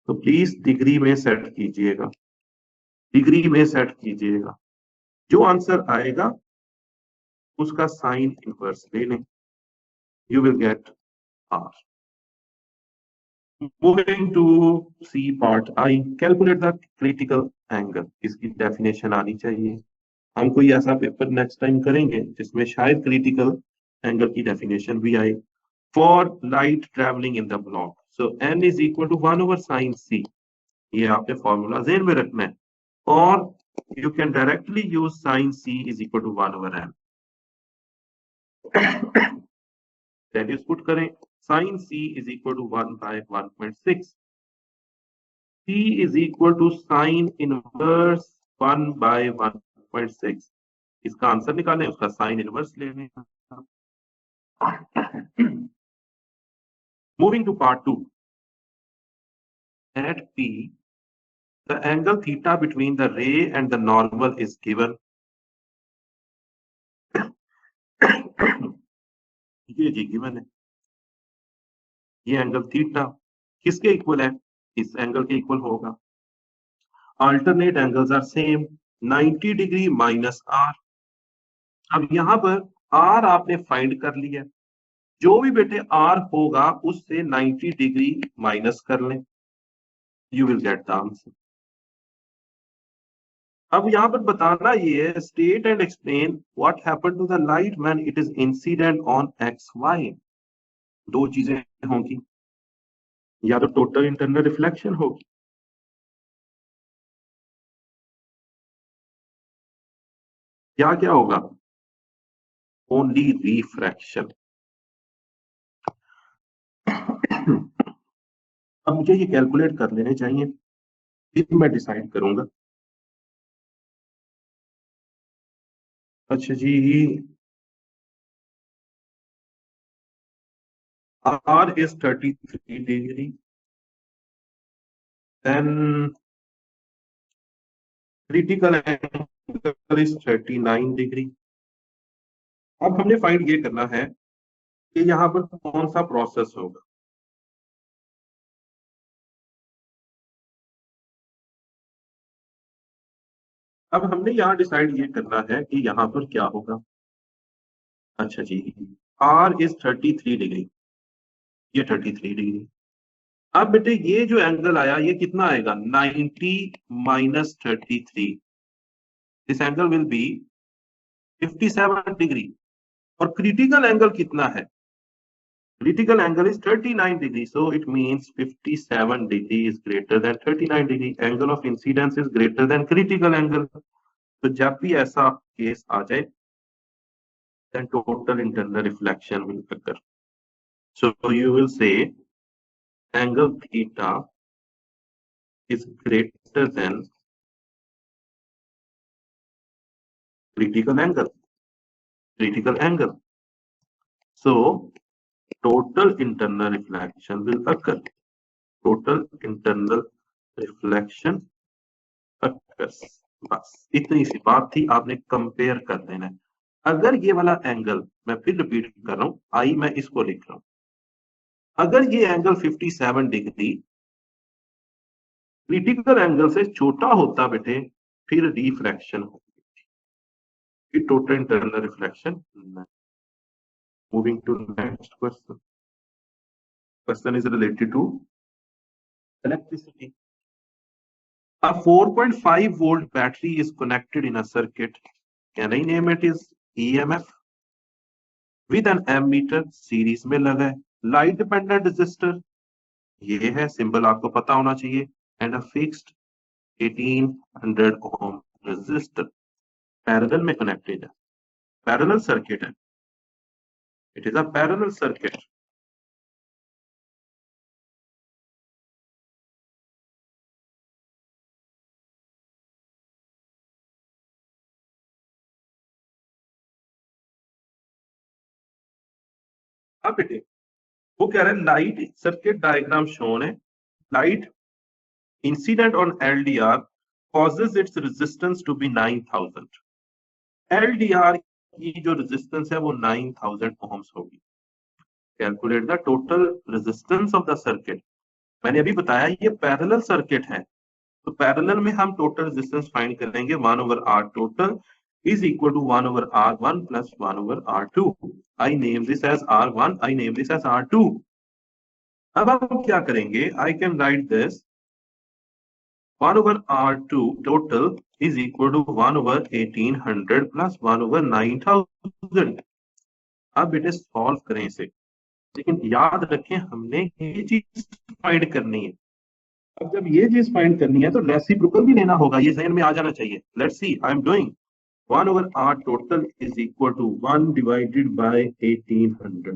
A: तो प्लीज डिग्री में सेट कीजिएगा, डिग्री में सेट कीजिएगा। जो आंसर आएगा उसका साइन इनवर्स ले लें, you will get R. Moving to C part I, calculate the critical angle, इसकी डेफिनेशन आनी चाहिए। हम कोई ऐसा पेपर नेक्स्ट टाइम करेंगे जिसमें शायद क्रिटिकल एंगल की डेफिनेशन भी आए। For light travelling in the block, so n is equal to 1/sin c, ये आपने फॉर्मूला जेन में रखना है, और you can directly use sin c is equal to 1/m। Values put करें, sin c is equal to 1/1.6, c is equal to sine inverse 1/1.6। इसका आंसर निकालें, उसका साइन इनवर्स ले लें। Moving to part 2, at P, the angle theta between the ray and the normal is given. ये जी गिवन है, ये एंगल थीटा किसके इक्वल है, इस एंगल के इक्वल होगा। Alternate angles are same, 90 degree minus R. अब यहां पर आर आपने फाइंड कर लिया, जो भी बेटे आर होगा उससे 90 डिग्री माइनस कर लें, you will get the answer. अब यहाँ पर बताना ये है, state and explain what happened to the light when it is incident on X Y. दो चीजें होंगी, या तो टोटल इंटरनल रिफ्लेक्शन होगी, या क्या होगा, ओनली रिफ्रैक्शन। अब मुझे ये कैलकुलेट कर लेने चाहिए, फिर मैं डिसाइड करूंगा। अच्छा जी, R is 33 degree, then critical angle is 39 degree. अब हमने फाइंड ये करना है कि यहाँ पर कौन सा प्रोसेस होगा। अब हमने यहाँ डिसाइड ये करना है कि यहाँ पर क्या होगा। अच्छा जी, R is 33 डिग्री, ये 33 डिग्री। अब बेटे ये जो एंगल आया ये कितना आएगा, 90 minus 33, this angle will be 57 degree. और क्रिटिकल एंगल कितना है, critical angle is 39 degree, so it means 57 degree is greater than 39 degree. Angle of incidence is greater than critical angle. तो जब भी ऐसा केस आ जाए, then total internal reflection will occur. So you will say angle theta is greater than critical angle. Critical angle. So total internal reflection will occur. Total internal reflection occurs. बस इतनी सी बात थी, आपने कंपेयर कर देना है। अगर ये वाला एंगल, मैं फिर रिपीट कर रहा हूं, आई मैं इसको लिख रहा हूं, अगर ये एंगल 57 डिग्री क्रिटिकल एंगल से छोटा होता बेटे, फिर रिफ्रैक्शन होगी, फिर total internal reflection. Moving to next question. Question is related to electricity. A 4.5 volt battery is connected in a circuit. Can I name it is EMF? With an ammeter series में लगा है, लाइट डिपेंडेंट रेजिस्टर ये है, सिंबल आपको पता होना चाहिए, and a fixed 1800 ohm resistor parallel में कनेक्टेड है, पैरेलल सर्किट है, it is a parallel circuit. अब बेटे वो कह रहे हैं लाइट सर्किट डायग्राम शोन है, light incident on LDR causes its resistance to be 9000. LDR की जो रेजिस्टेंस है वो 9000 ओम्स होगी। Calculate the total resistance of the circuit. मैंने अभी बताया ये पैरेलल सर्किट है, तो पैरेलल में हम टोटल रेजिस्टेंस फाइंड करेंगे, 1/R total is equal to 1/R1 plus 1/R2. I name this as R1, I name this as R2. अब हम क्या करेंगे, I can write this 1/R2 total is equal to 1/1800 plus 1/9000. अब बेटे सॉल्व करें इसे, लेकिन याद रखें हमने ये चीज फाइंड करनी है। अब जब ये चीज फाइंड करनी है तो रेसिप्रोकल भी लेना होगा, ये जहन में आ जाना चाहिए। Let's see, I am doing 1/R total is equal to 1 divided by 1800.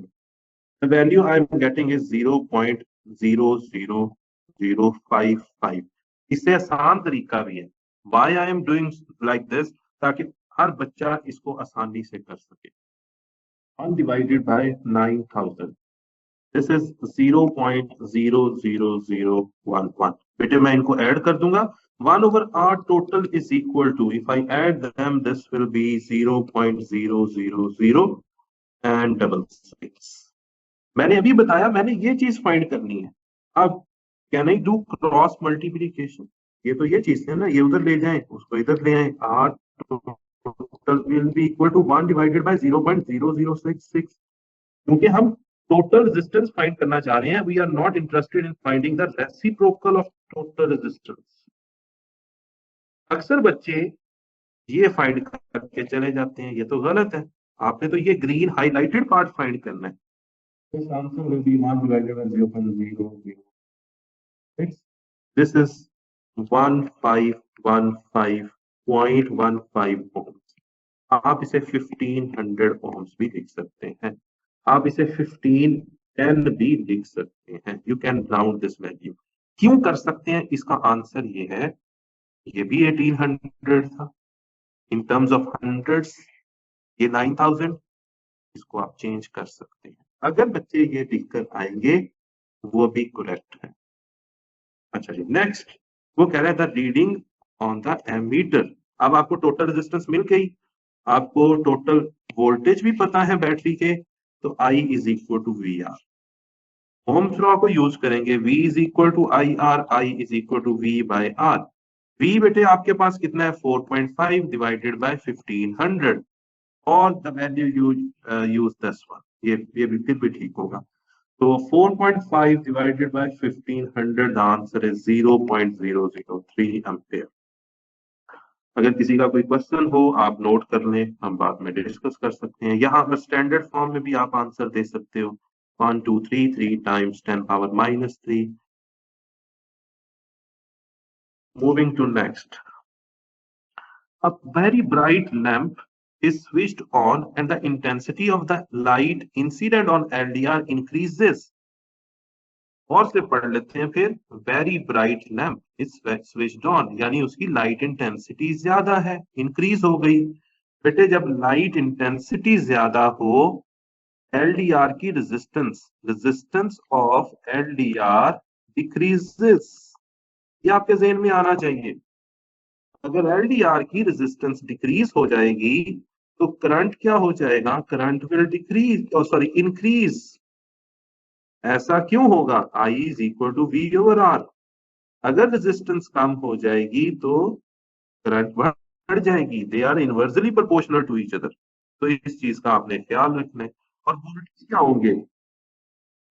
A: The value I am getting is 0.00055. इससे आसान तरीका भी है, why I am doing like this, ताकि हर बच्चा इसको आसानी से कर सके। 1 divided by 9000. This is 0.00011. बेटे मैं इनको ऐड कर दूंगा, 1/R total is equal to, if I add them, this will be 0.000 and 66. मैंने अभी बताया मैंने ये चीज फाइंड करनी है। अब can I do cross multiplication, ये तो ये चीज है ना, ये उधर ले जाएं उसको इधर ले आए, R total will be equal to 1 divided by 0.0066, क्योंकि हम टोटल रेजिस्टेंस फाइंड करना चाह रहे हैं, we are not interested in finding the reciprocal of total resistance. अक्सर बच्चे ये फाइंड करके चले जाते हैं, ये तो गलत है, आपने तो ये ग्रीन हाईलाइटेड पार्ट फाइंड करना है। This answer will be 1 divided by 0.006. This is 1515.15 ohms. आप इसे 1500 ohms भी लिख सकते हैं, आप इसे 1510 भी लिख सकते हैं। You can round this value. क्यों कर सकते हैं, इसका आंसर ये है, ये भी 1800 था, इन टर्म्स ऑफ हंड्रेड्स ये 9000, इसको आप चेंज कर सकते हैं। अगर बच्चे ये लिखकर आएंगे वो भी करेक्ट है। अच्छा जी, नेक्स्ट वो कह रहा है the reading on the ammeter. अब आपको टोटल रेजिस्टेंस मिल गई, आपको टोटल वोल्टेज भी पता है बैटरी के, तो I is equal to V R. Ohm's law को यूज करेंगे, V is equal to I R, I is equal to V by R. V बेटे आपके पास कितना है 4.5 डिवाइडेड बाय 1500 और the value use this one, ये भी फिर भी ठीक होगा। तो 4.5 divided by 1500 the answer is 0.003 ampere. अगर किसी का कोई क्वेश्चन हो आप नोट कर लें, हम बाद में डिस्कस कर सकते हैं। यहाँ पर स्टैंडर्ड फॉर्म में भी आप आंसर दे सकते हो, 1233 times 10 power -3। Moving to next, a very bright lamp is switched on and the intensity of the light incident on LDR increases। और से पढ़ लेते हैं फिर, very bright lamp is switched on, यानी उसकी लाइट इंटेंसिटी ज्यादा है, इंक्रीज हो गई। बेटे जब लाइट इंटेंसिटी ज्यादा हो, एलडीआर की रेजिस्टेंस ऑफ एलडीआर डिक्रीजेस। ये आपके जहन में आना चाहिए। अगर एलडीआर की रेजिस्टेंस डिक्रीज हो जाएगी तो करंट क्या हो जाएगा, current will decrease, sorry increase. ऐसा क्यों होगा, I is equal to V over R. अगर रेजिस्टेंस कम हो जाएगी तो करंट बढ़ जाएगी, they are inversely proportional to each other. तो इस चीज का आपने ख्याल रखना है। और वोल्टेज क्या होंगे,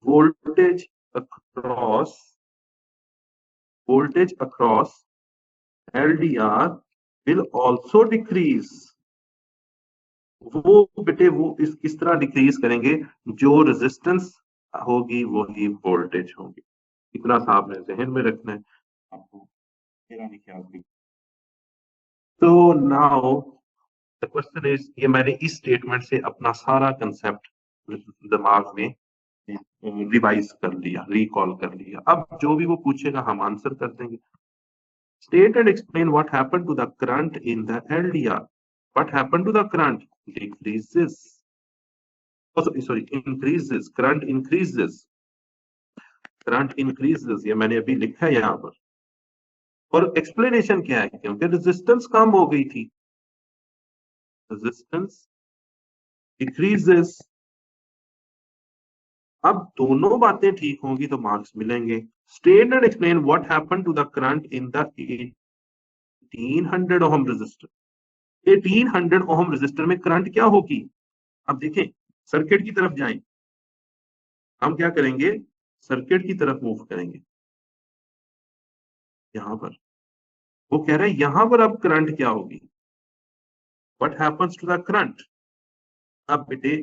A: voltage across LDR will also decrease. वो बेटे वो किस तरह डिक्रीज करेंगे, जो रेजिस्टेंस होगी वही वोल्टेज होगी। इतना सा आपने जहन में रखना है, आपको मेरा नहीं ख्याल भी। तो नाउ द क्वेश्चन इज, ये मैंने इस स्टेटमेंट से अपना सारा कंसेप्ट दिमाग में रिवाइज कर लिया, रिकॉल कर लिया। अब जो भी वो पूछेगा हम आंसर कर देंगे। State and explain what happened to the current in the LDR. What happened to the current? Decreases. Oh, sorry, increases. Current increases. Current increases. ये मैंने अभी लिखा है यहाँ पर। और एक्सप्लेनेशन क्या है, क्योंकि रेजिस्टेंस कम हो गई थी, रेजिस्टेंस डिक्रीजेस। अब दोनों बातें ठीक होंगी तो मार्क्स मिलेंगे। State and explain what happened to the current in the 1800 ohm resistor. 1800 ohm resistor में करंट क्या होगी। अब देखें, सर्किट की तरफ जाएं, हम क्या करेंगे, सर्किट की तरफ मूव करेंगे। यहां पर वो कह रहा है यहां पर अब करंट क्या होगी, what happens to the current. अब बेटे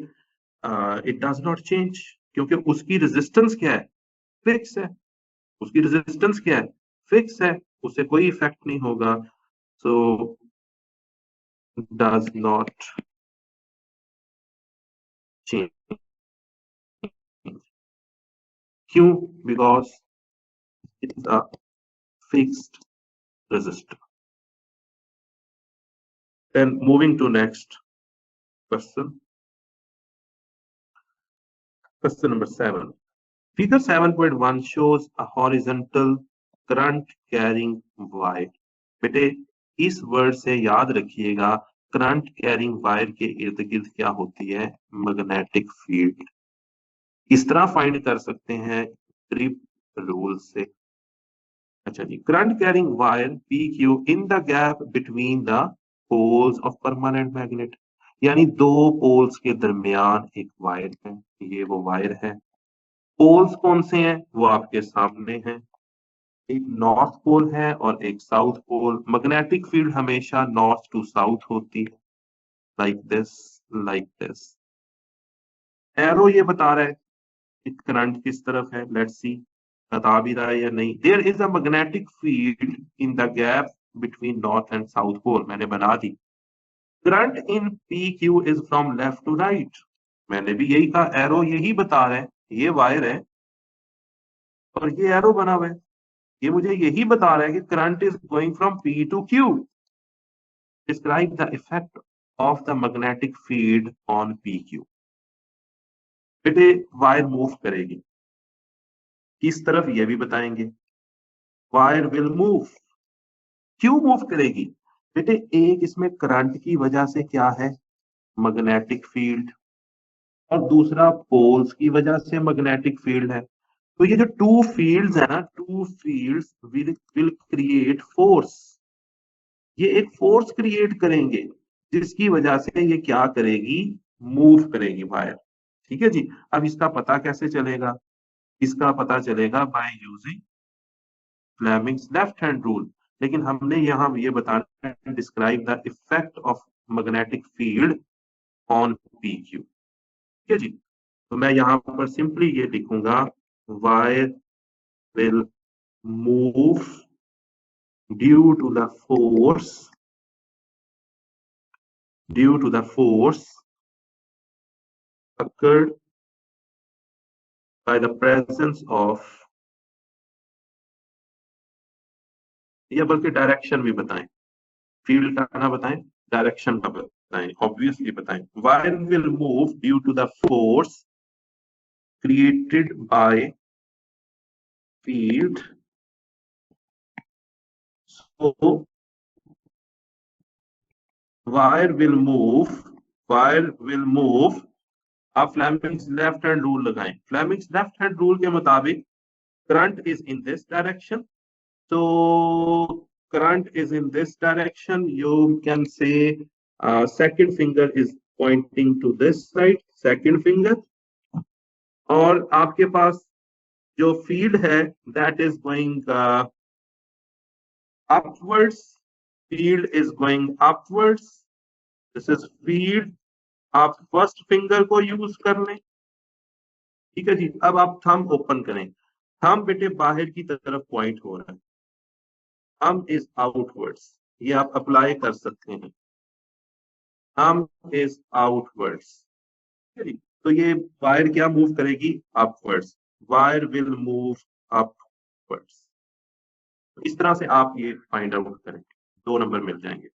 A: इट डज नॉट चेंज, क्योंकि उसकी रेजिस्टेंस क्या है, फिक्स है। उसकी रेजिस्टेंस क्या है, फिक्स है, उससे कोई इफेक्ट नहीं होगा। So does not change. क्यों, because it is a fixed resistor. Then moving to next question. Question number 7. Figure 7.1 shows a horizontal current carrying wire. बेटे इस वर्ड से याद रखिएगा, करंट कैरिंग वायर के इर्द गिर्द क्या होती है, मैग्नेटिक फील्ड। इस तरह फाइंड कर सकते हैं ग्रिप रूल से। अच्छा जी, current carrying wire P Q in the gap between the poles of permanent magnet, यानी दो पोल्स के दरमियान एक वायर है, ये वो वायर है। पोल्स कौन से हैं, वो आपके सामने हैं, एक नॉर्थ पोल है और एक साउथ पोल। मैग्नेटिक फील्ड हमेशा नॉर्थ टू साउथ होती है, like this, like this. Arrow ये बता रहा है कि करंट किस तरफ है, लेट्स सी बता भी रहा है या नहीं। There is a magnetic field in the gap between north and south pole, मैंने बना दी। Current in P Q is from left to right, मैंने भी यही कहा, एरो यही बता रहे हैं, ये वायर है और ये एरो बना हुआ है, ये मुझे यही बता रहा है कि current is going from P to Q. Describe the effect of the magnetic field on P Q. बेटे वायर मूव करेगी किस तरफ, ये भी बताएंगे। वायर विल मूव, क्यों मूव करेगी बेटे? एक इसमें करंट की वजह से क्या है, मैग्नेटिक फील्ड, और दूसरा पोल्स की वजह से मैग्नेटिक फील्ड है। तो ये जो टू फील्ड्स है ना, two fields will create force, ये एक फोर्स क्रिएट करेंगे जिसकी वजह से ये क्या करेगी, मूव करेगी वायर। ठीक है जी। अब इसका पता कैसे चलेगा? इसका पता चलेगा by using Fleming's left hand rule. लेकिन हमने यहाँ ये बताना है, describe the effect of magnetic field on P Q. ठीक है जी। तो मैं यहाँ पर सिंपली ये लिखूंगा, wire will move due to the force, due to the force occurred by the presence of, या बल्कि डायरेक्शन भी बताएं, फील्ड का ना बताएं, डायरेक्शन का बताएं, ऑब्वियसली बताएं। Wire will move due to the force created by field, so wire will move, wire will move। आप फ्लेमिंग्स लेफ्ट हैंड रूल लगाएं। फ्लेमिंग्स लेफ्ट हैंड रूल के मुताबिक current is in this direction, so current is in this direction, you can say second finger is pointing to this side, second finger, और आपके पास जो फील्ड है that is going upwards, field is going upwards, this is field। आप फर्स्ट फिंगर को यूज कर लें। ठीक है जी। अब आप थंब ओपन करें, थंब बेटे बाहर की तरफ पॉइंट हो रहा है, थंब इज आउटवर्ड्स, ये आप अप्लाई कर सकते हैं, थंब इज आउटवर्ड्स। तो ये वायर क्या मूव करेगी, upwards, wire will move upwards. इस तरह से आप ये फाइंड आउट करेंगे, 2 नंबर मिल जाएंगे।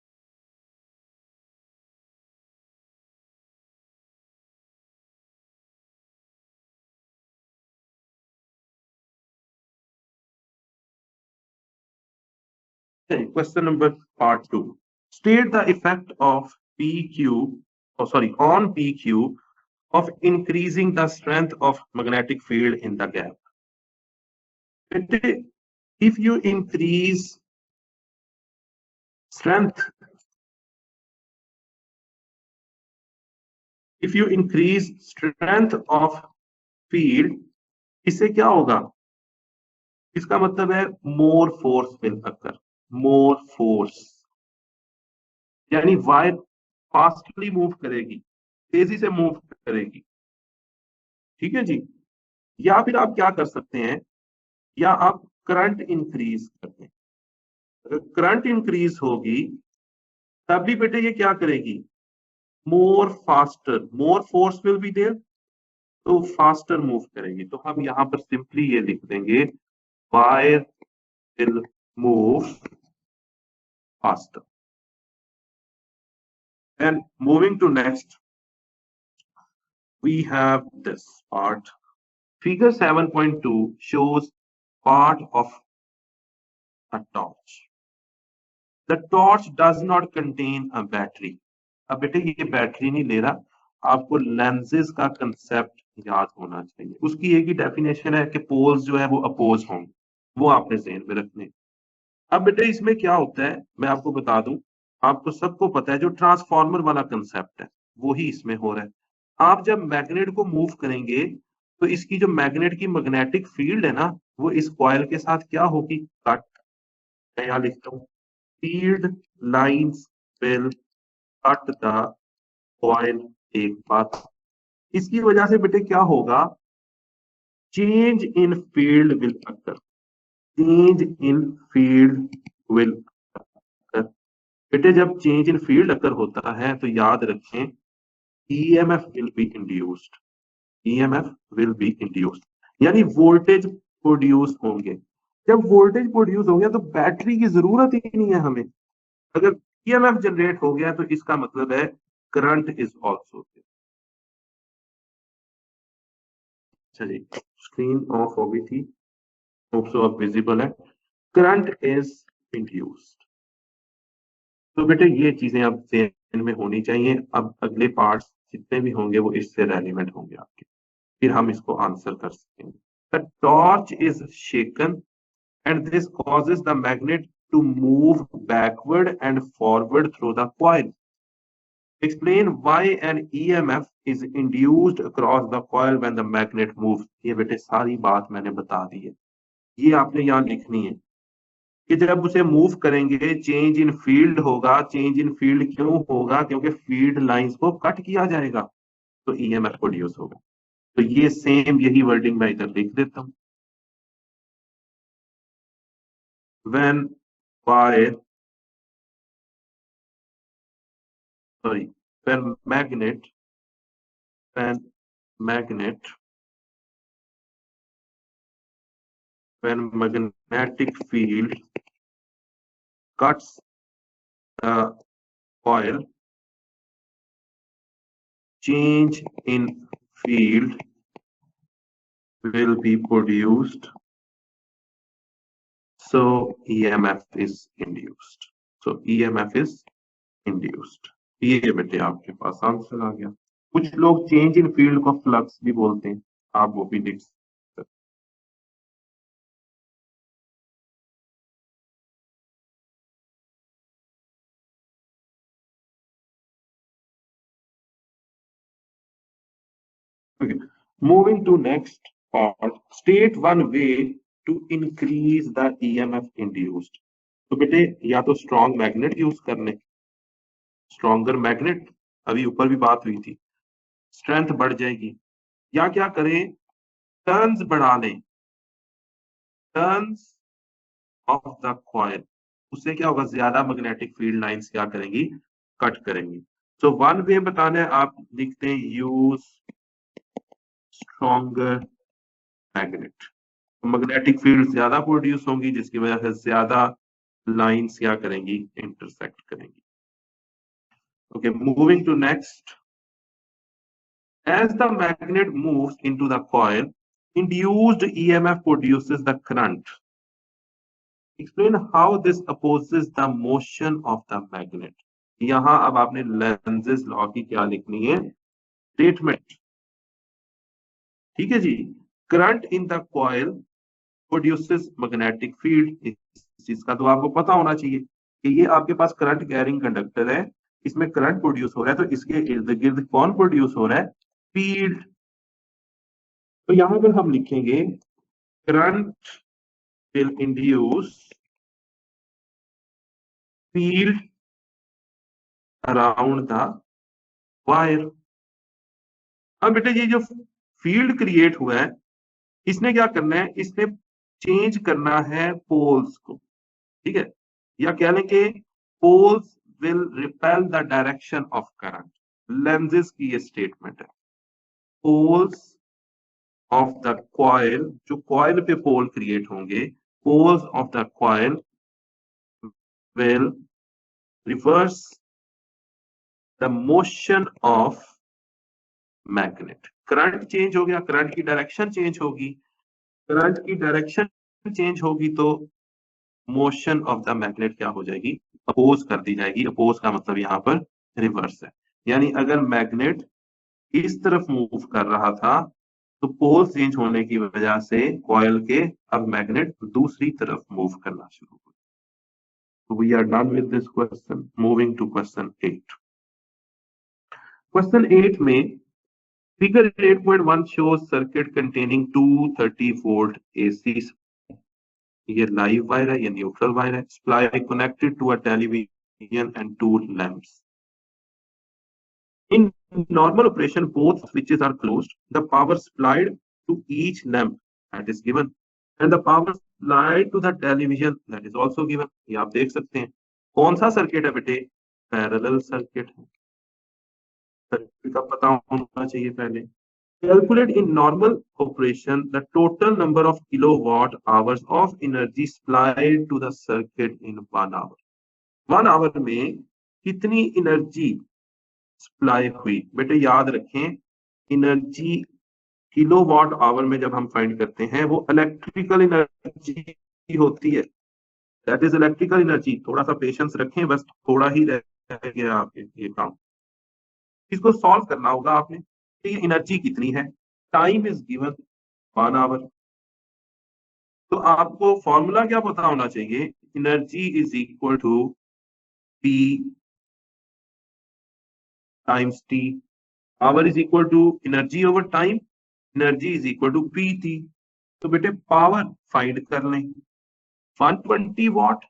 A: Question number part 2, state the effect of PQ, oh sorry, on PQ of increasing the strength of magnetic field in the gap. If you increase strength, if you increase strength of field, इससे क्या होगा? इसका मतलब है मोर force will occur, more force, यानी वायर फास्टली मूव करेगी, तेजी से मूव करेगी। ठीक है जी। या फिर आप क्या कर सकते हैं, या आप करंट इंक्रीज कर दें। अगर करंट इंक्रीज होगी तब भी बेटे ये क्या करेगी, more faster, more force will be there, तो फास्टर मूव करेगी। तो हम यहाँ पर सिंपली ये लिख देंगे, wire will move faster. And moving to next, we have this part. Figure 7.2 shows part of a torch. The torch does not contain a battery. अब बेटे ये बैटरी नहीं ले रहा, आपको लेंसेज का कंसेप्ट याद होना चाहिए। उसकी एक ही डेफिनेशन है कि पोल्स जो है वो अपोज होंगे, वो आपने ज़हन में रखने। अब बेटे इसमें क्या होता है मैं आपको बता दूं, आपको सबको पता है जो ट्रांसफार्मर वाला कंसेप्ट है वो ही इसमें हो रहा है। आप जब मैग्नेट को मूव करेंगे तो इसकी जो मैग्नेट की मैग्नेटिक फील्ड है ना, वो इस कॉइल के साथ क्या होगी, कट। मैं यहाँ लिखता हूँ, field lines will cut the coil, एक बात। इसकी वजह से बेटे क्या होगा, change in field will occur, change in field will occur. बेटे जब चेंज इन फील्ड अकर होता है तो याद रखें EMF will be induced, EMF will be induced, यानी वोल्टेज प्रोड्यूस होंगे। जब वोल्टेज प्रोड्यूस हो गया तो बैटरी की जरूरत ही नहीं है हमें। अगर ईएमएफ जनरेट हो गया तो इसका मतलब है करंट इज ऑल्सो, अच्छा जी, स्क्रीन ऑफ हो गई थी, होप सो अब विजिबल है। Current is induced. तो बेटे ये चीजें अब ज़हन में होनी चाहिए। अब अगले पार्ट्स जितने भी होंगे वो इससे रेलिवेंट होंगे आपके, फिर हम इसको आंसर कर सकेंगे। The torch is shaken and this causes the magnet to move backward and forward through the coil. Explain why an EMF is induced across the coil when the magnet moves. ये बेटे सारी बात मैंने बता दी है, ये आपने यहाँ लिखनी है कि जब उसे मूव करेंगे चेंज इन फील्ड होगा। चेंज इन फील्ड क्यों होगा? क्योंकि फील्ड लाइंस को कट किया जाएगा तो ईएमएफ प्रोड्यूस होगा। तो ये सेम यही वर्डिंग मैं इधर लिख देता हूं। when wire sorry when magnet when magnet when magnetic field cuts the coil, change in field will be produced, so EMF is induced. So EMF is induced. ये बेटे आपके पास आंसर आ गया। कुछ लोग चेंज इन फील्ड को फ्लक्स भी बोलते हैं, आप वो भी लिख सकते हैं। Okay. Moving to next part, state one way to increase the EMF induced. तो बेटे या तो स्ट्रॉन्ग मैग्नेट यूज करने, स्ट्रॉन्गर मैग्नेट, अभी ऊपर भी बात हुई थी, स्ट्रेंथ बढ़ जाएगी। या क्या करें, टर्न्स बढ़ा लें, टर्न्स ऑफ द कॉइल। उससे क्या होगा, ज्यादा मैग्नेटिक फील्ड लाइंस क्या करेंगी, कट करेंगी। सो वन वे बताना है, आप लिखते हैं use stronger magnet. Magnetic field ज्यादा प्रोड्यूस होंगी जिसकी वजह से ज्यादा लाइंस क्या करेंगी, इंटरसेक्ट करेंगी। Okay, moving to next. As the magnet moves into the coil, induced EMF produces the current. Explain how this opposes the motion of the magnet. यहां अब आपने लेंजेस लॉ की क्या लिखनी है, स्टेटमेंट। ठीक है जी, current in the coil produces magnetic field. इस चीज का तो आपको पता होना चाहिए कि ये आपके पास करंट कैरिंग कंडक्टर है, इसमें करंट प्रोड्यूस हो रहा है, तो इसके इर्द गिर्द कौन प्रोड्यूस हो रहा है, फील्ड। तो यहां पर हम लिखेंगे current will induce field around the wire. अब बेटे ये जो फील्ड क्रिएट हुआ है, इसने क्या करना है, इसने चेंज करना है पोल्स को। ठीक है, या कह लेंगे poles will repel the direction of current. Lenz's की ये स्टेटमेंट है। पोल्स ऑफ द कॉइल, जो कॉइल पे पोल क्रिएट होंगे, poles of the coil will reverse the motion of magnet. Current change हो गया, करंट की डायरेक्शन चेंज होगी, करंट की डायरेक्शन चेंज होगी तो मोशन ऑफ द मैग्नेट क्या हो जाएगी, अपोज कर दी जाएगी। अपोज का मतलब यहाँ पर रिवर्स है, यानी अगर मैग्नेट इस तरफ मूव कर रहा था तो पोल चेंज होने की वजह से कॉइल के अब मैग्नेट दूसरी तरफ मूव करना शुरू हो। So we are done with this question. Moving to question 8. Question 8 में figure 8.1 shows circuit containing 230 volt AC. ये लाइव वायर है, ये न्यूट्रल वायर है। Supply connected to a television and to lamps. In normal operation, both switches are closed. The power supplied to each lamp that is given, and the power supplied to the television that is also given. ये आप देख सकते हैं। कौन सा सर्किट है बेटे, पैरेलल सर्किट है। सर्किट का पता होना चाहिए पहले। Calculate in normal operation the total number of kilowatt hours of energy supplied to the circuit in 1 hour. 1 hour में कितनी एनर्जी सप्लाई हुई। बेटे याद रखें, एनर्जी किलोवाट आवर में जब हम फाइंड करते हैं वो इलेक्ट्रिकल एनर्जी होती है, दैट इज इलेक्ट्रिकल एनर्जी। थोड़ा सा पेशेंस रखें, बस थोड़ा ही रह गया आपके ये काम। इसको सॉल्व करना होगा आपने कि ये एनर्जी कितनी है। टाइम इज गिवन 1 आवर, तो आपको फॉर्मूला क्या पता होना चाहिए, energy is equal to P times T. Power is equal to energy over time, energy is equal to P T. तो बेटे पावर फाइंड कर लें, 120 watt,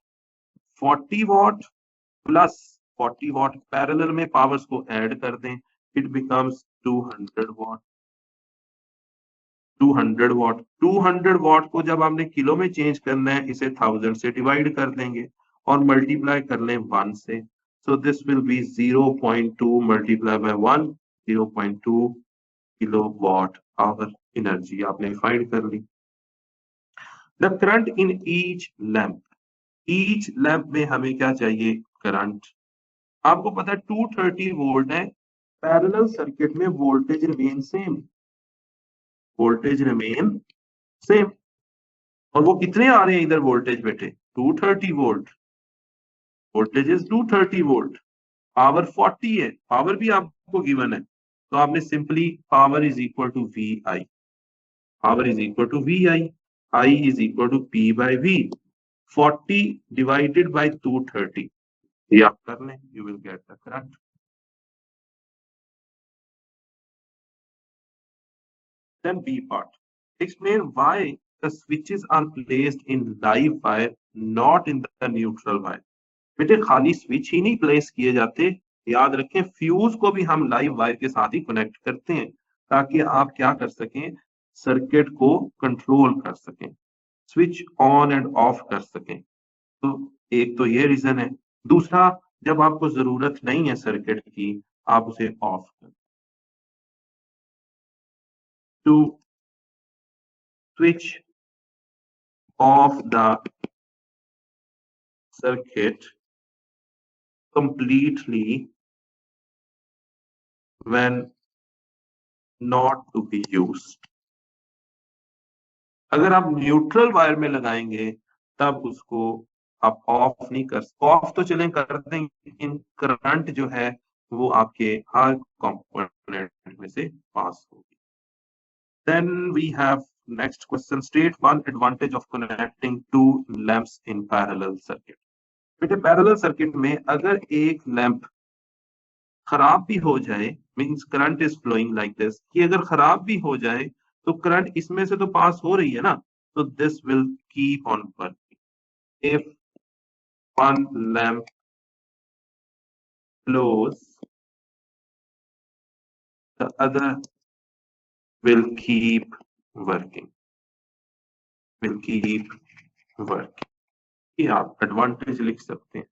A: 40 watt plus 40 watt, parallel में पावर्स को ऐड कर दें, it becomes 200 watt. 200 watt, 200 watt को जब आपने किलो में चेंज करना है, इसे 1000 से डिवाइड कर देंगे और मल्टीप्लाई कर लें 1 से। So this will be 0.2 multiply by 1, 0.2 kilowatt hour energy आपने फाइंड कर ली। The current in each lamp में हमें क्या चाहिए, करंट। आपको पता है 230 वोल्ट है, पैरेलल सर्किट में voltage remain same, voltage remain same. और वो कितने आ रहे हैं इधर वोल्टेज बेटे, 230 volt, voltage is 230 volt, power 40 है, पावर भी आपको गिवन है। तो आपने simply power is equal to V I, power is equal to V I, I is equal to P by V, 40 divided by 230, ये आप कर लें, you will get the current. Then B part. Explain why the switches are placed in live wire, not in the neutral wire. बेटे खाली स्विच ही नहीं प्लेस किए जाते, याद रखें फ्यूज को भी हम लाइव वायर के साथ ही कनेक्ट करते हैं, ताकि आप क्या कर सकें, सर्किट को कंट्रोल कर सकें, स्विच ऑन एंड ऑफ कर सकें। तो एक तो ये रीजन है। दूसरा, जब आपको जरूरत नहीं है सर्किट की, आप उसे ऑफ कर। To switch off the circuit completely when not to be used. अगर आप न्यूट्रल वायर में लगाएंगे तब उसको आप ऑफ नहीं कर, ऑफ तो चलें कर देंगे, लेकिन करंट जो है वो आपके हर कंपोनेंट में से पास होगी। Then we have next question, state one advantage of connecting two lamps in parallel circuit. बेटे पैरेलल सर्किट में अगर एक लैंप खराब भी हो जाए, means current is flowing like this, कि अगर खराब भी हो जाए तो करंट इसमें से तो पास हो रही है ना, तो this will keep on working. If one lamp flows the other will keep working, will keep working, ये आप एडवांटेज लिख सकते हैं।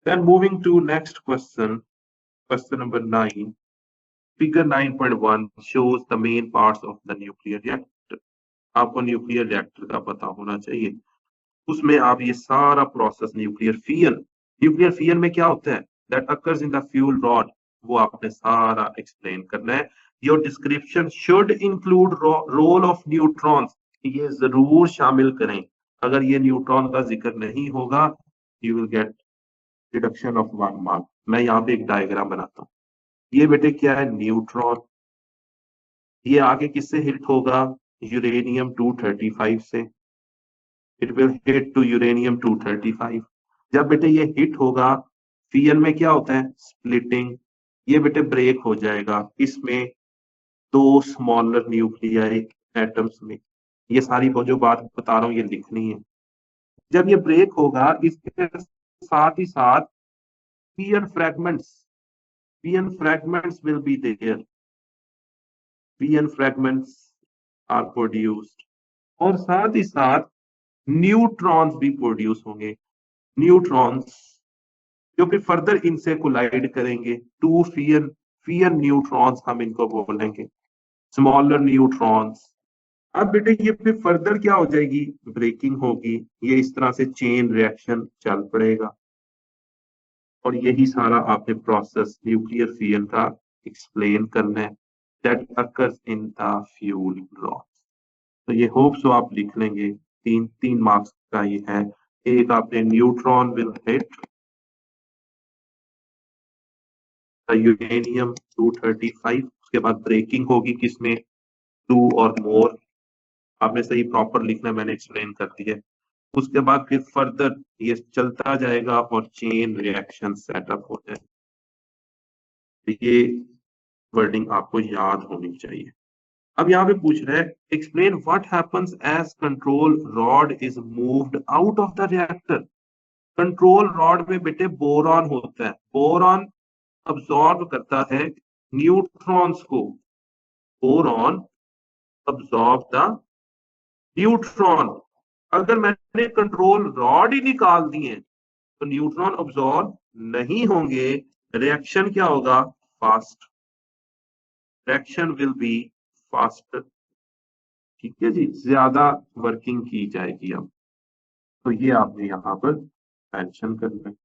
A: Then moving to next question, question number 9. Figure 9.1 shows the main parts of the nuclear reactor. आपको न्यूक्लियर रिएक्टर का पता होना चाहिए, उसमें आप ये सारा प्रोसेस न्यूक्लियर फियन में क्या होता है, that occurs in the fuel rod, वो आपने सारा एक्सप्लेन करना है। Your description should include role of neutrons, ये जरूर शामिल करें। अगर ये न्यूट्रॉन का जिक्र नहीं होगा, you will gate deduction of 1 mark. मैं यहाँ पे एक डायग्राम बनाता हूँ। ये बेटे क्या है, न्यूट्रॉन, ये आगे किससे हिट होगा, यूरेनियम 235 से, it will hit to uranium 235। जब बेटे ये हिट होगा, फियन में क्या होता है, स्प्लिटिंग, ये बेटे ब्रेक हो जाएगा, इसमें 2 स्मॉलर न्यूक्लियाई एटम्स में। ये सारी जो बात बता रहा हूँ ये लिखनी है। जब ये ब्रेक होगा, इसके साथ ही साथ PN fragments will be there, PN fragments are produced, और साथ ही साथ न्यूट्रॉन्स भी प्रोड्यूस होंगे। न्यूट्रॉन्स जो फिर फर्दर इनसे कोलाइड करेंगे, 2 फियन न्यूट्रॉन्स हम इनको बोलेंगे, स्मॉलर न्यूट्रॉन्स। अब बेटे ये फिर फर्दर क्या हो जाएगी, ब्रेकिंग होगी, ये इस तरह से चेन रिएक्शन चल पड़ेगा, और यही सारा आपने प्रोसेस न्यूक्लियर फियन का एक्सप्लेन करना है। that occurs in the fuel rods. तो ये होप सो आप लिख लेंगे, तीन मार्क्स का ये है। एक आपने न्यूट्रॉन विल हिट यूरेनियम 235, उसके बाद ब्रेकिंग होगी किसमें, 2 और मोर, आपने सही प्रॉपर लिखना, मैंने एक्सप्लेन कर दिया। उसके बाद फिर फर्दर ये चलता जाएगा और चेन रिएक्शन सेटअप हो जाए। ये वर्डिंग आपको याद होनी चाहिए। अब यहाँ पे पूछ रहा है explain what happens as control rod is moved out of the reactor. Control rod में बेटे बोरॉन होता है, बोरॉन अब्सॉर्ब करता है न्यूट्रॉन्स को, बोरॉन अब्सॉर्ब द न्यूट्रॉन। अगर मैंने कंट्रोल रॉड ही निकाल दिए तो न्यूट्रॉन अब्सॉर्ब नहीं होंगे, रिएक्शन क्या होगा, fast, reaction will be faster. ठीक है जी, ज्यादा वर्किंग की जाएगी अब। तो ये आपने यहाँ पर मेंशन करना है।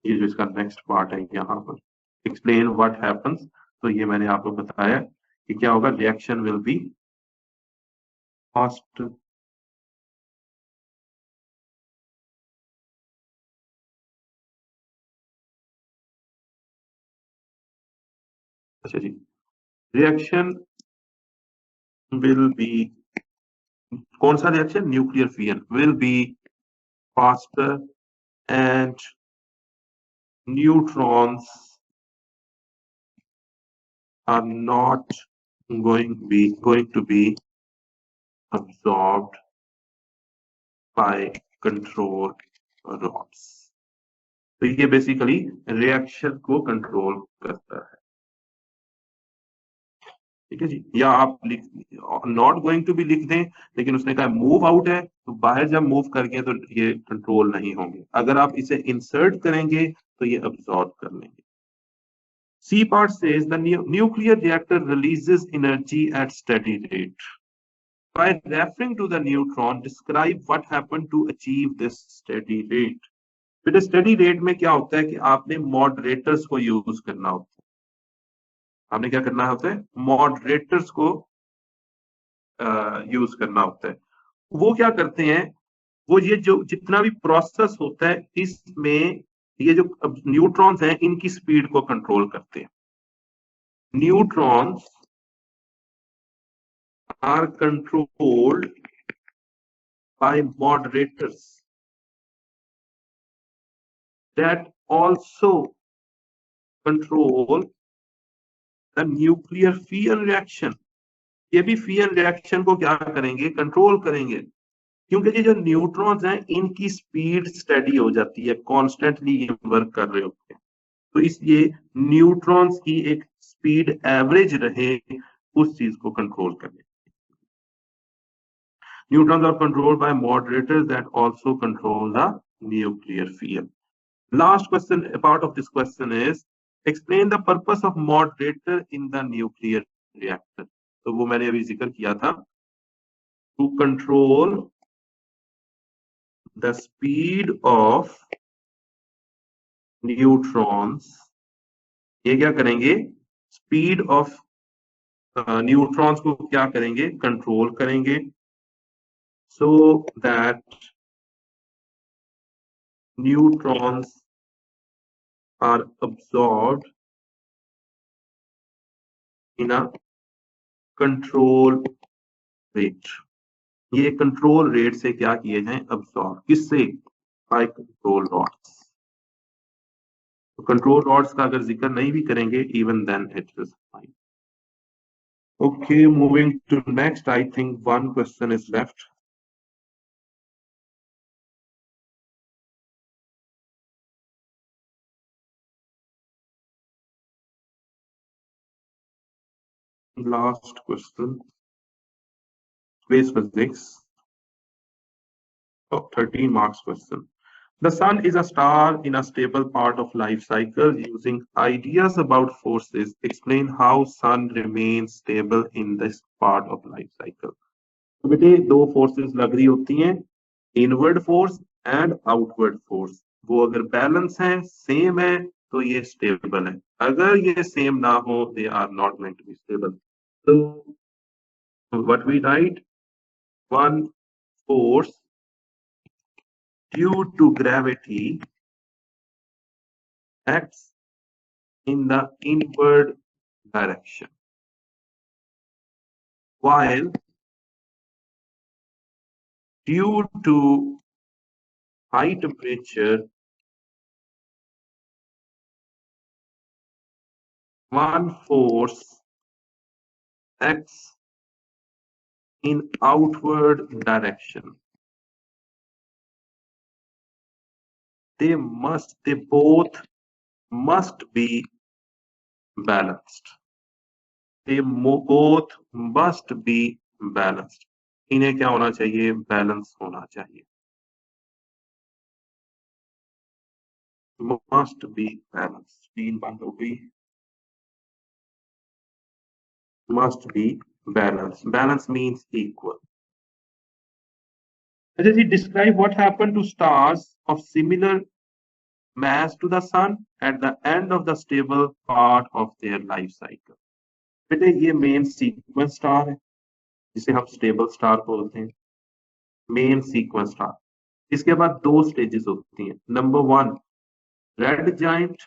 A: ये जो इसका नेक्स्ट पार्ट है यहाँ पर एक्सप्लेन व्हाट हैपेंस, तो ये मैंने आपको बताया कि क्या होगा, रिएक्शन विल बी फास्ट। अच्छा जी, रिएक्शन विल बी, कौन सा reaction, nuclear fission, will be faster and neutrons are not going to be absorbed by control rods। तो ये बेसिकली रिएक्शन को कंट्रोल करता है। ठीक है जी, या आप लिख नॉट गोइंग टू बी लिख दें, लेकिन उसने कहा मूव आउट है, तो बाहर जब मूव करके तो ये कंट्रोल नहीं होंगे। अगर आप इसे इंसर्ट करेंगे तो ये अब्सॉर्ब कर लेंगे। C part says the nuclear reactor releases energy at steady rate. By referring to the neutron, describe what happened to achieve this steady rate. बेटा स्टेडी रेट में क्या होता है कि आपने मॉडरेटर्स को यूज करना होता है। आपने क्या करना होता है, मॉडरेटर्स को यूज करना होता है। वो क्या करते हैं, वो ये जो जितना भी प्रोसेस होता है इसमें ये जो न्यूट्रॉन्स हैं इनकी स्पीड को कंट्रोल करते हैं। Neutrons are controlled by moderators that also control the nuclear fission reaction। ये भी फिजन रिएक्शन को क्या करेंगे, कंट्रोल करेंगे, क्योंकि ये जो न्यूट्रॉन्स हैं इनकी स्पीड स्टेडी हो जाती है, कॉन्स्टेंटली ये वर्क कर रहे होते हैं। तो इसलिए न्यूट्रॉन्स की एक स्पीड एवरेज रहे, उस चीज को कंट्रोल करें। Neutrons are controlled by moderators that also control the nuclear field. Last question, a part of this question is explain the purpose of moderator in the nuclear reactor। तो वो मैंने अभी जिक्र किया था, to control the speed of neutrons। ये क्या करेंगे, स्पीड ऑफ न्यूट्रॉन्स को क्या करेंगे, कंट्रोल करेंगे, so that neutrons are absorbed in a control rate। ये कंट्रोल रेट से क्या किए जाएं, अब्सॉर्ब, किससे, बाय कंट्रोल रॉड्स। तो कंट्रोल रॉड्स का अगर जिक्र नहीं भी करेंगे, even then it is fine. Okay, moving to next, I think one question is left. Last question, space physics, 13 marks question। The sun is a star in a stable part of life cycle. Using ideas about forces, explain how sun remains stable in this part of life cycle। तो बेटे दो फोर्सेस लग रही होती हैं, inward force and outward force. वो अगर बैलेंस है, सेम है, तो ये स्टेबल है। अगर ये सेम ना हो, they are not going to be stable. So what we write? One force due to gravity acts in the inward direction, while due to high temperature, one force acts in outward direction. They both must be balanced. Both must be balanced. इन्हें क्या होना चाहिए? बैलेंस होना चाहिए. Must be balanced. तीन बात हो गई. Must be balanced. Balance means equal. Let us describe what happened to stars of similar mass to the sun at the end of the stable part of their life cycle. बेटे ये मेन सीक्वेंस स्टार है जिसे हम स्टेबल स्टार बोलते हैं. Main sequence star. इसके बाद दो स्टेजेस होती हैं. नंबर वन रेड जाइंट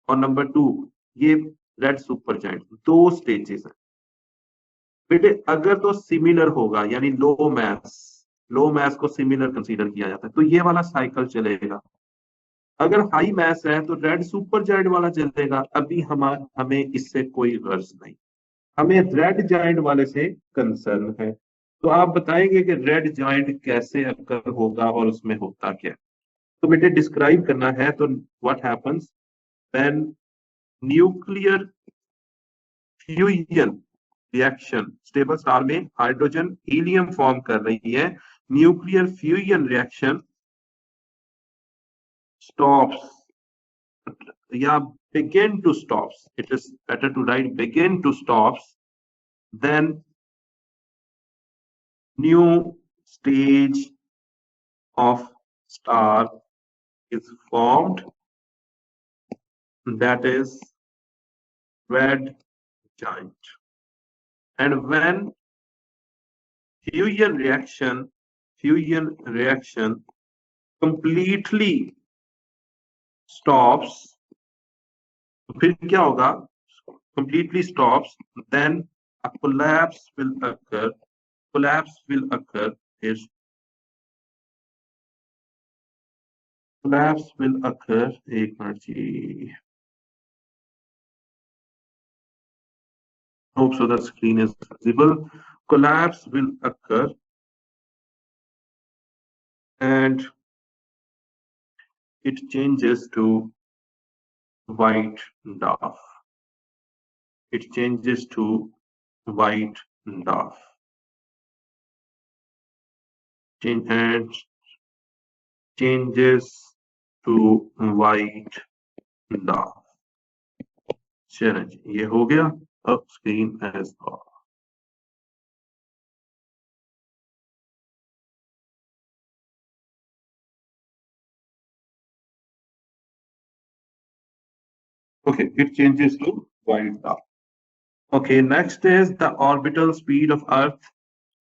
A: और नंबर टू ये रेड सुपर जाइंट. दो स्टेजेस हैं बेटे. अगर तो सिमिलर होगा यानी लो मैस को सिमिलर कंसीडर किया जाता है तो ये वाला साइकिल चलेगा. अगर हाई मैस है तो रेड सुपर जाइंट वाला चलेगा. अभी हमें इससे कोई गर्ज नहीं. हमें रेड जाइंट वाले से कंसर्न है. तो आप बताएंगे कि रेड जाइंट कैसे अकर होगा और उसमें होता क्या. तो बेटे डिस्क्राइब करना है तो what happens when nuclear fusion reaction. Stable star में हाइड्रोजन हीलियम फॉर्म कर रही है. Nuclear fusion reaction stops begin to stops. It is better to write begin to stops. Then new stage of star is formed, that is red giant. And when fusion reaction completely stops, फिर क्या होगा? Completely stops, then a collapse will occur. Collapse will occur एक मिनट जी. Hope so the screen is visible. Collapse will occur and it changes to white dwarf. It changes to white dwarf. And changes to white dwarf. चलो जी ये हो गया. अब screen as off. Okay, it changes to white dwarf. Okay, next is the orbital speed of Earth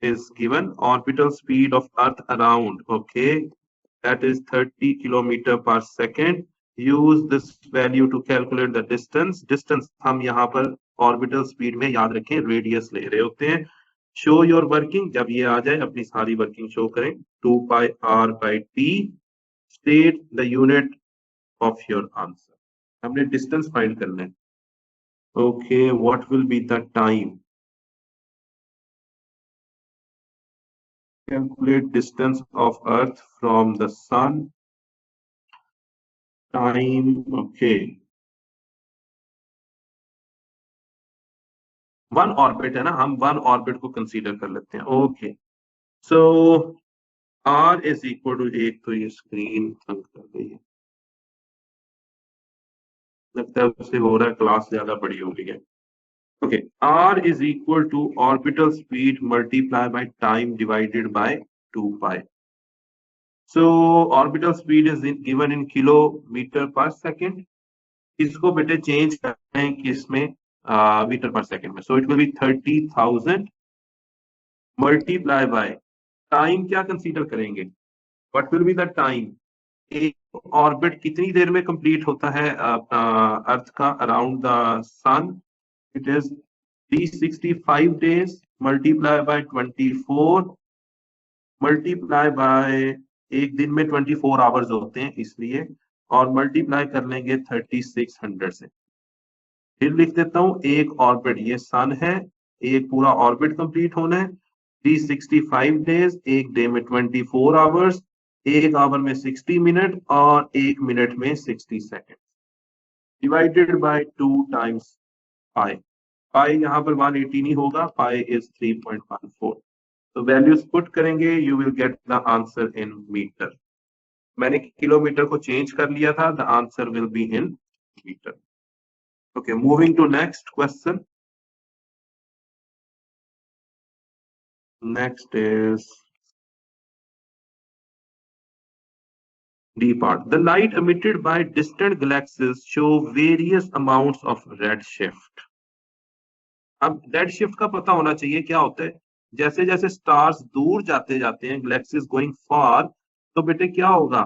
A: is given. Orbital speed of Earth around, okay, that is 30 kilometer per second. Use this value to calculate the distance. Distance हम यहाँ पर orbital speed में याद रखें radius ले रहे होते हैं. Show your working. जब ये आ जाए अपनी सारी working show करें. 2 pi r by t. State the unit of your answer. हमने distance find करना है. Okay, what will be the time? Calculate distance of Earth from the Sun. Time, okay. One orbit है ना, हम one orbit को consider कर लेते हैं. Okay. So R is equal to एक तो ये screen तंग कर रही है. लगता है उससे हो रहा है क्लास ज्यादा बड़ी हो गई है. Okay, R is equal to orbital speed multiplied by time divided by 2 pi. So orbital speed is given in kilometer per second. इसको बेटे चेंज करें किसमें? मीटर पर सेकेंड में। So it will be 30,000 multiply by time क्या कंसीडर करेंगे, what will be the time, एक ऑर्बिट कितनी देर में कंप्लीट होता है अर्थ का around the sun, it is 365 days multiply by 24 multiply by, एक दिन में 24 आवर्स होते हैं इसलिए, और मल्टीप्लाई कर लेंगे 3600 से। फिर लिख देता हूं एक ऑर्बिट, ये सन है, एक पूरा ऑर्बिट कंप्लीट होना है 365 डेज, एक डे में 24 आवर्स, एक आवर में 60 मिनट और एक मिनट में 60 seconds, divided by 2 times pi. Pi यहाँ पर 180 नहीं होगा, पाई इज 3.14। तो वैल्यूज पुट करेंगे, you will get the answer in metre. मैंने किलोमीटर को चेंज कर लिया था, the answer will be in metre. Okay, moving to next question. Next is D part. The light emitted by distant galaxies show various amounts of redshift. अब redshift का पता होना चाहिए क्या होता है। जैसे जैसे स्टार्स दूर जाते जाते हैं, गैलेक्सीज गोइंग फार, तो बेटे क्या होगा,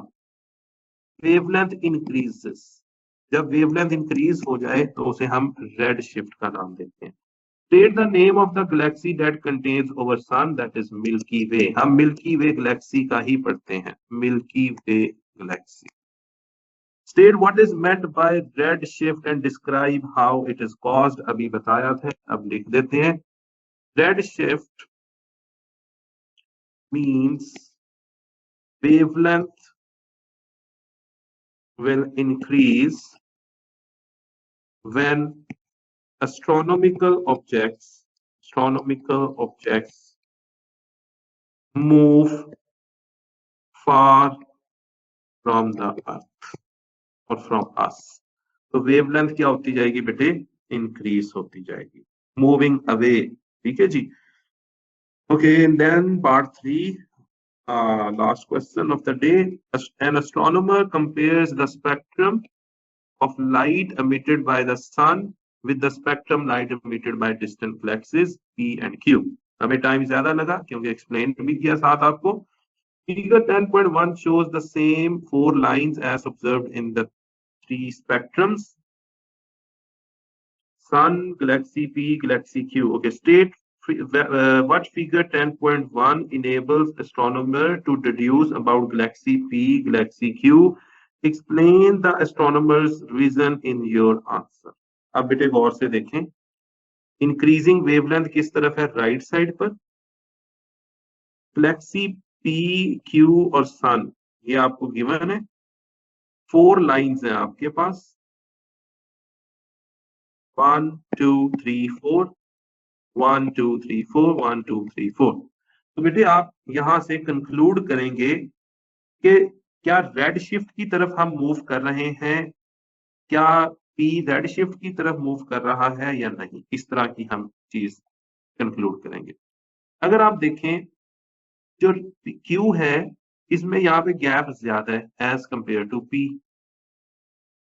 A: वेवलेंथ इंक्रीजेस। जब वेवलेंथ इंक्रीज हो जाए तो उसे हम रेड शिफ्ट का नाम देते हैं। State the name of the galaxy that contains our sun, that is Milky Way. हम Milky Way galaxy का ही पढ़ते हैं, Milky Way galaxy. State what is meant by red shift and describe how it is caused. अभी बताया था, अब लिख देते हैं। Red shift means wavelength will increase when astronomical objects move far from the earth or from us. तो वेवलेंथ क्या होती जाएगी बेटे, इंक्रीज होती जाएगी, मूविंग अवे। ठीक है जी। Okay, and then part 3, last question of the day. An astronomer compares the spectrum of light emitted by the sun with the spectrum light emitted by distant galaxies P and Q. हमें टाइम ज्यादा लगा क्योंकि एक्सप्लेन भी किया साथ आपको। Figure 10.1 shows the same 4 lines as observed in the 3 spectrums: Sun, Galaxy P, Galaxy Q. Okay, state what figure 10.1 enables astronomer to deduce about Galaxy P, Galaxy Q. Explain the astronomer's reason in your answer. अब बेटे गौर से देखें, इंक्रीजिंग वेवलेंथ किस तरफ है, राइट साइड पर। गैलेक्सी पी, क्यू और सन ये आपको गिवन है, 4 लाइंस हैं आपके पास, 1 2 3 4, 1 2 3 4, 1 2 3 4। तो बेटे आप यहां से कंक्लूड करेंगे कि क्या रेड शिफ्ट की तरफ हम मूव कर रहे हैं, क्या पी रेड शिफ्ट की तरफ मूव कर रहा है या नहीं, इस तरह की हम चीज कंक्लूड करेंगे। अगर आप देखें जो क्यू है इसमें यहाँ पे गैप ज्यादा है एज कंपेयर टू पी।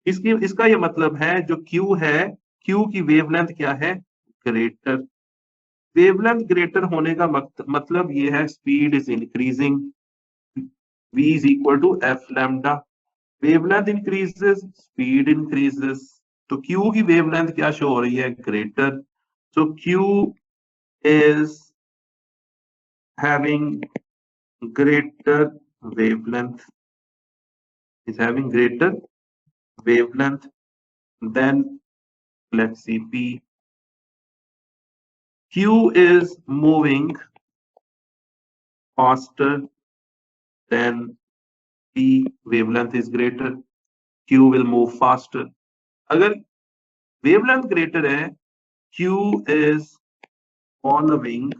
A: इसका ये मतलब है जो क्यू है, क्यू की वेवलेंथ क्या है, ग्रेटर। वेवलेंथ ग्रेटर होने का मतलब ये है speed is increasing, v is equal to f lambda। Wavelength increases, speed increases, तो Q की वेवलेंथ क्या शो हो रही है, greater. So Q is having greater wavelength, is having greater wavelength than galaxy P. Q is moving faster than P, wavelength is greater, Q will move faster. अगर wavelength greater है, Q is following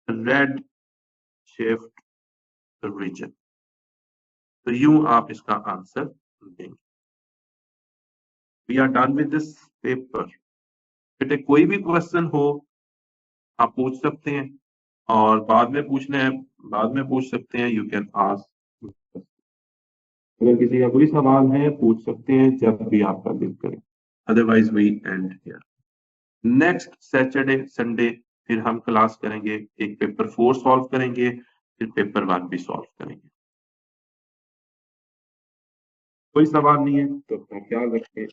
A: red shift region। तो यूं आप इसका आंसर देंगे। We are done with this paper। बेटे कोई भी क्वेश्चन हो आप पूछ सकते हैं, और बाद में पूछना है बाद में पूछ सकते हैं, यू कैन आस्क। अगर किसी का कोई सवाल है पूछ सकते हैं जब भी आपका दिल करे। Otherwise we end here. Next Saturday Sunday फिर हम क्लास करेंगे, एक पेपर 4 सॉल्व करेंगे, फिर पेपर 1 भी सॉल्व करेंगे। कोई सवाल नहीं है तो अपना ख्याल रखें।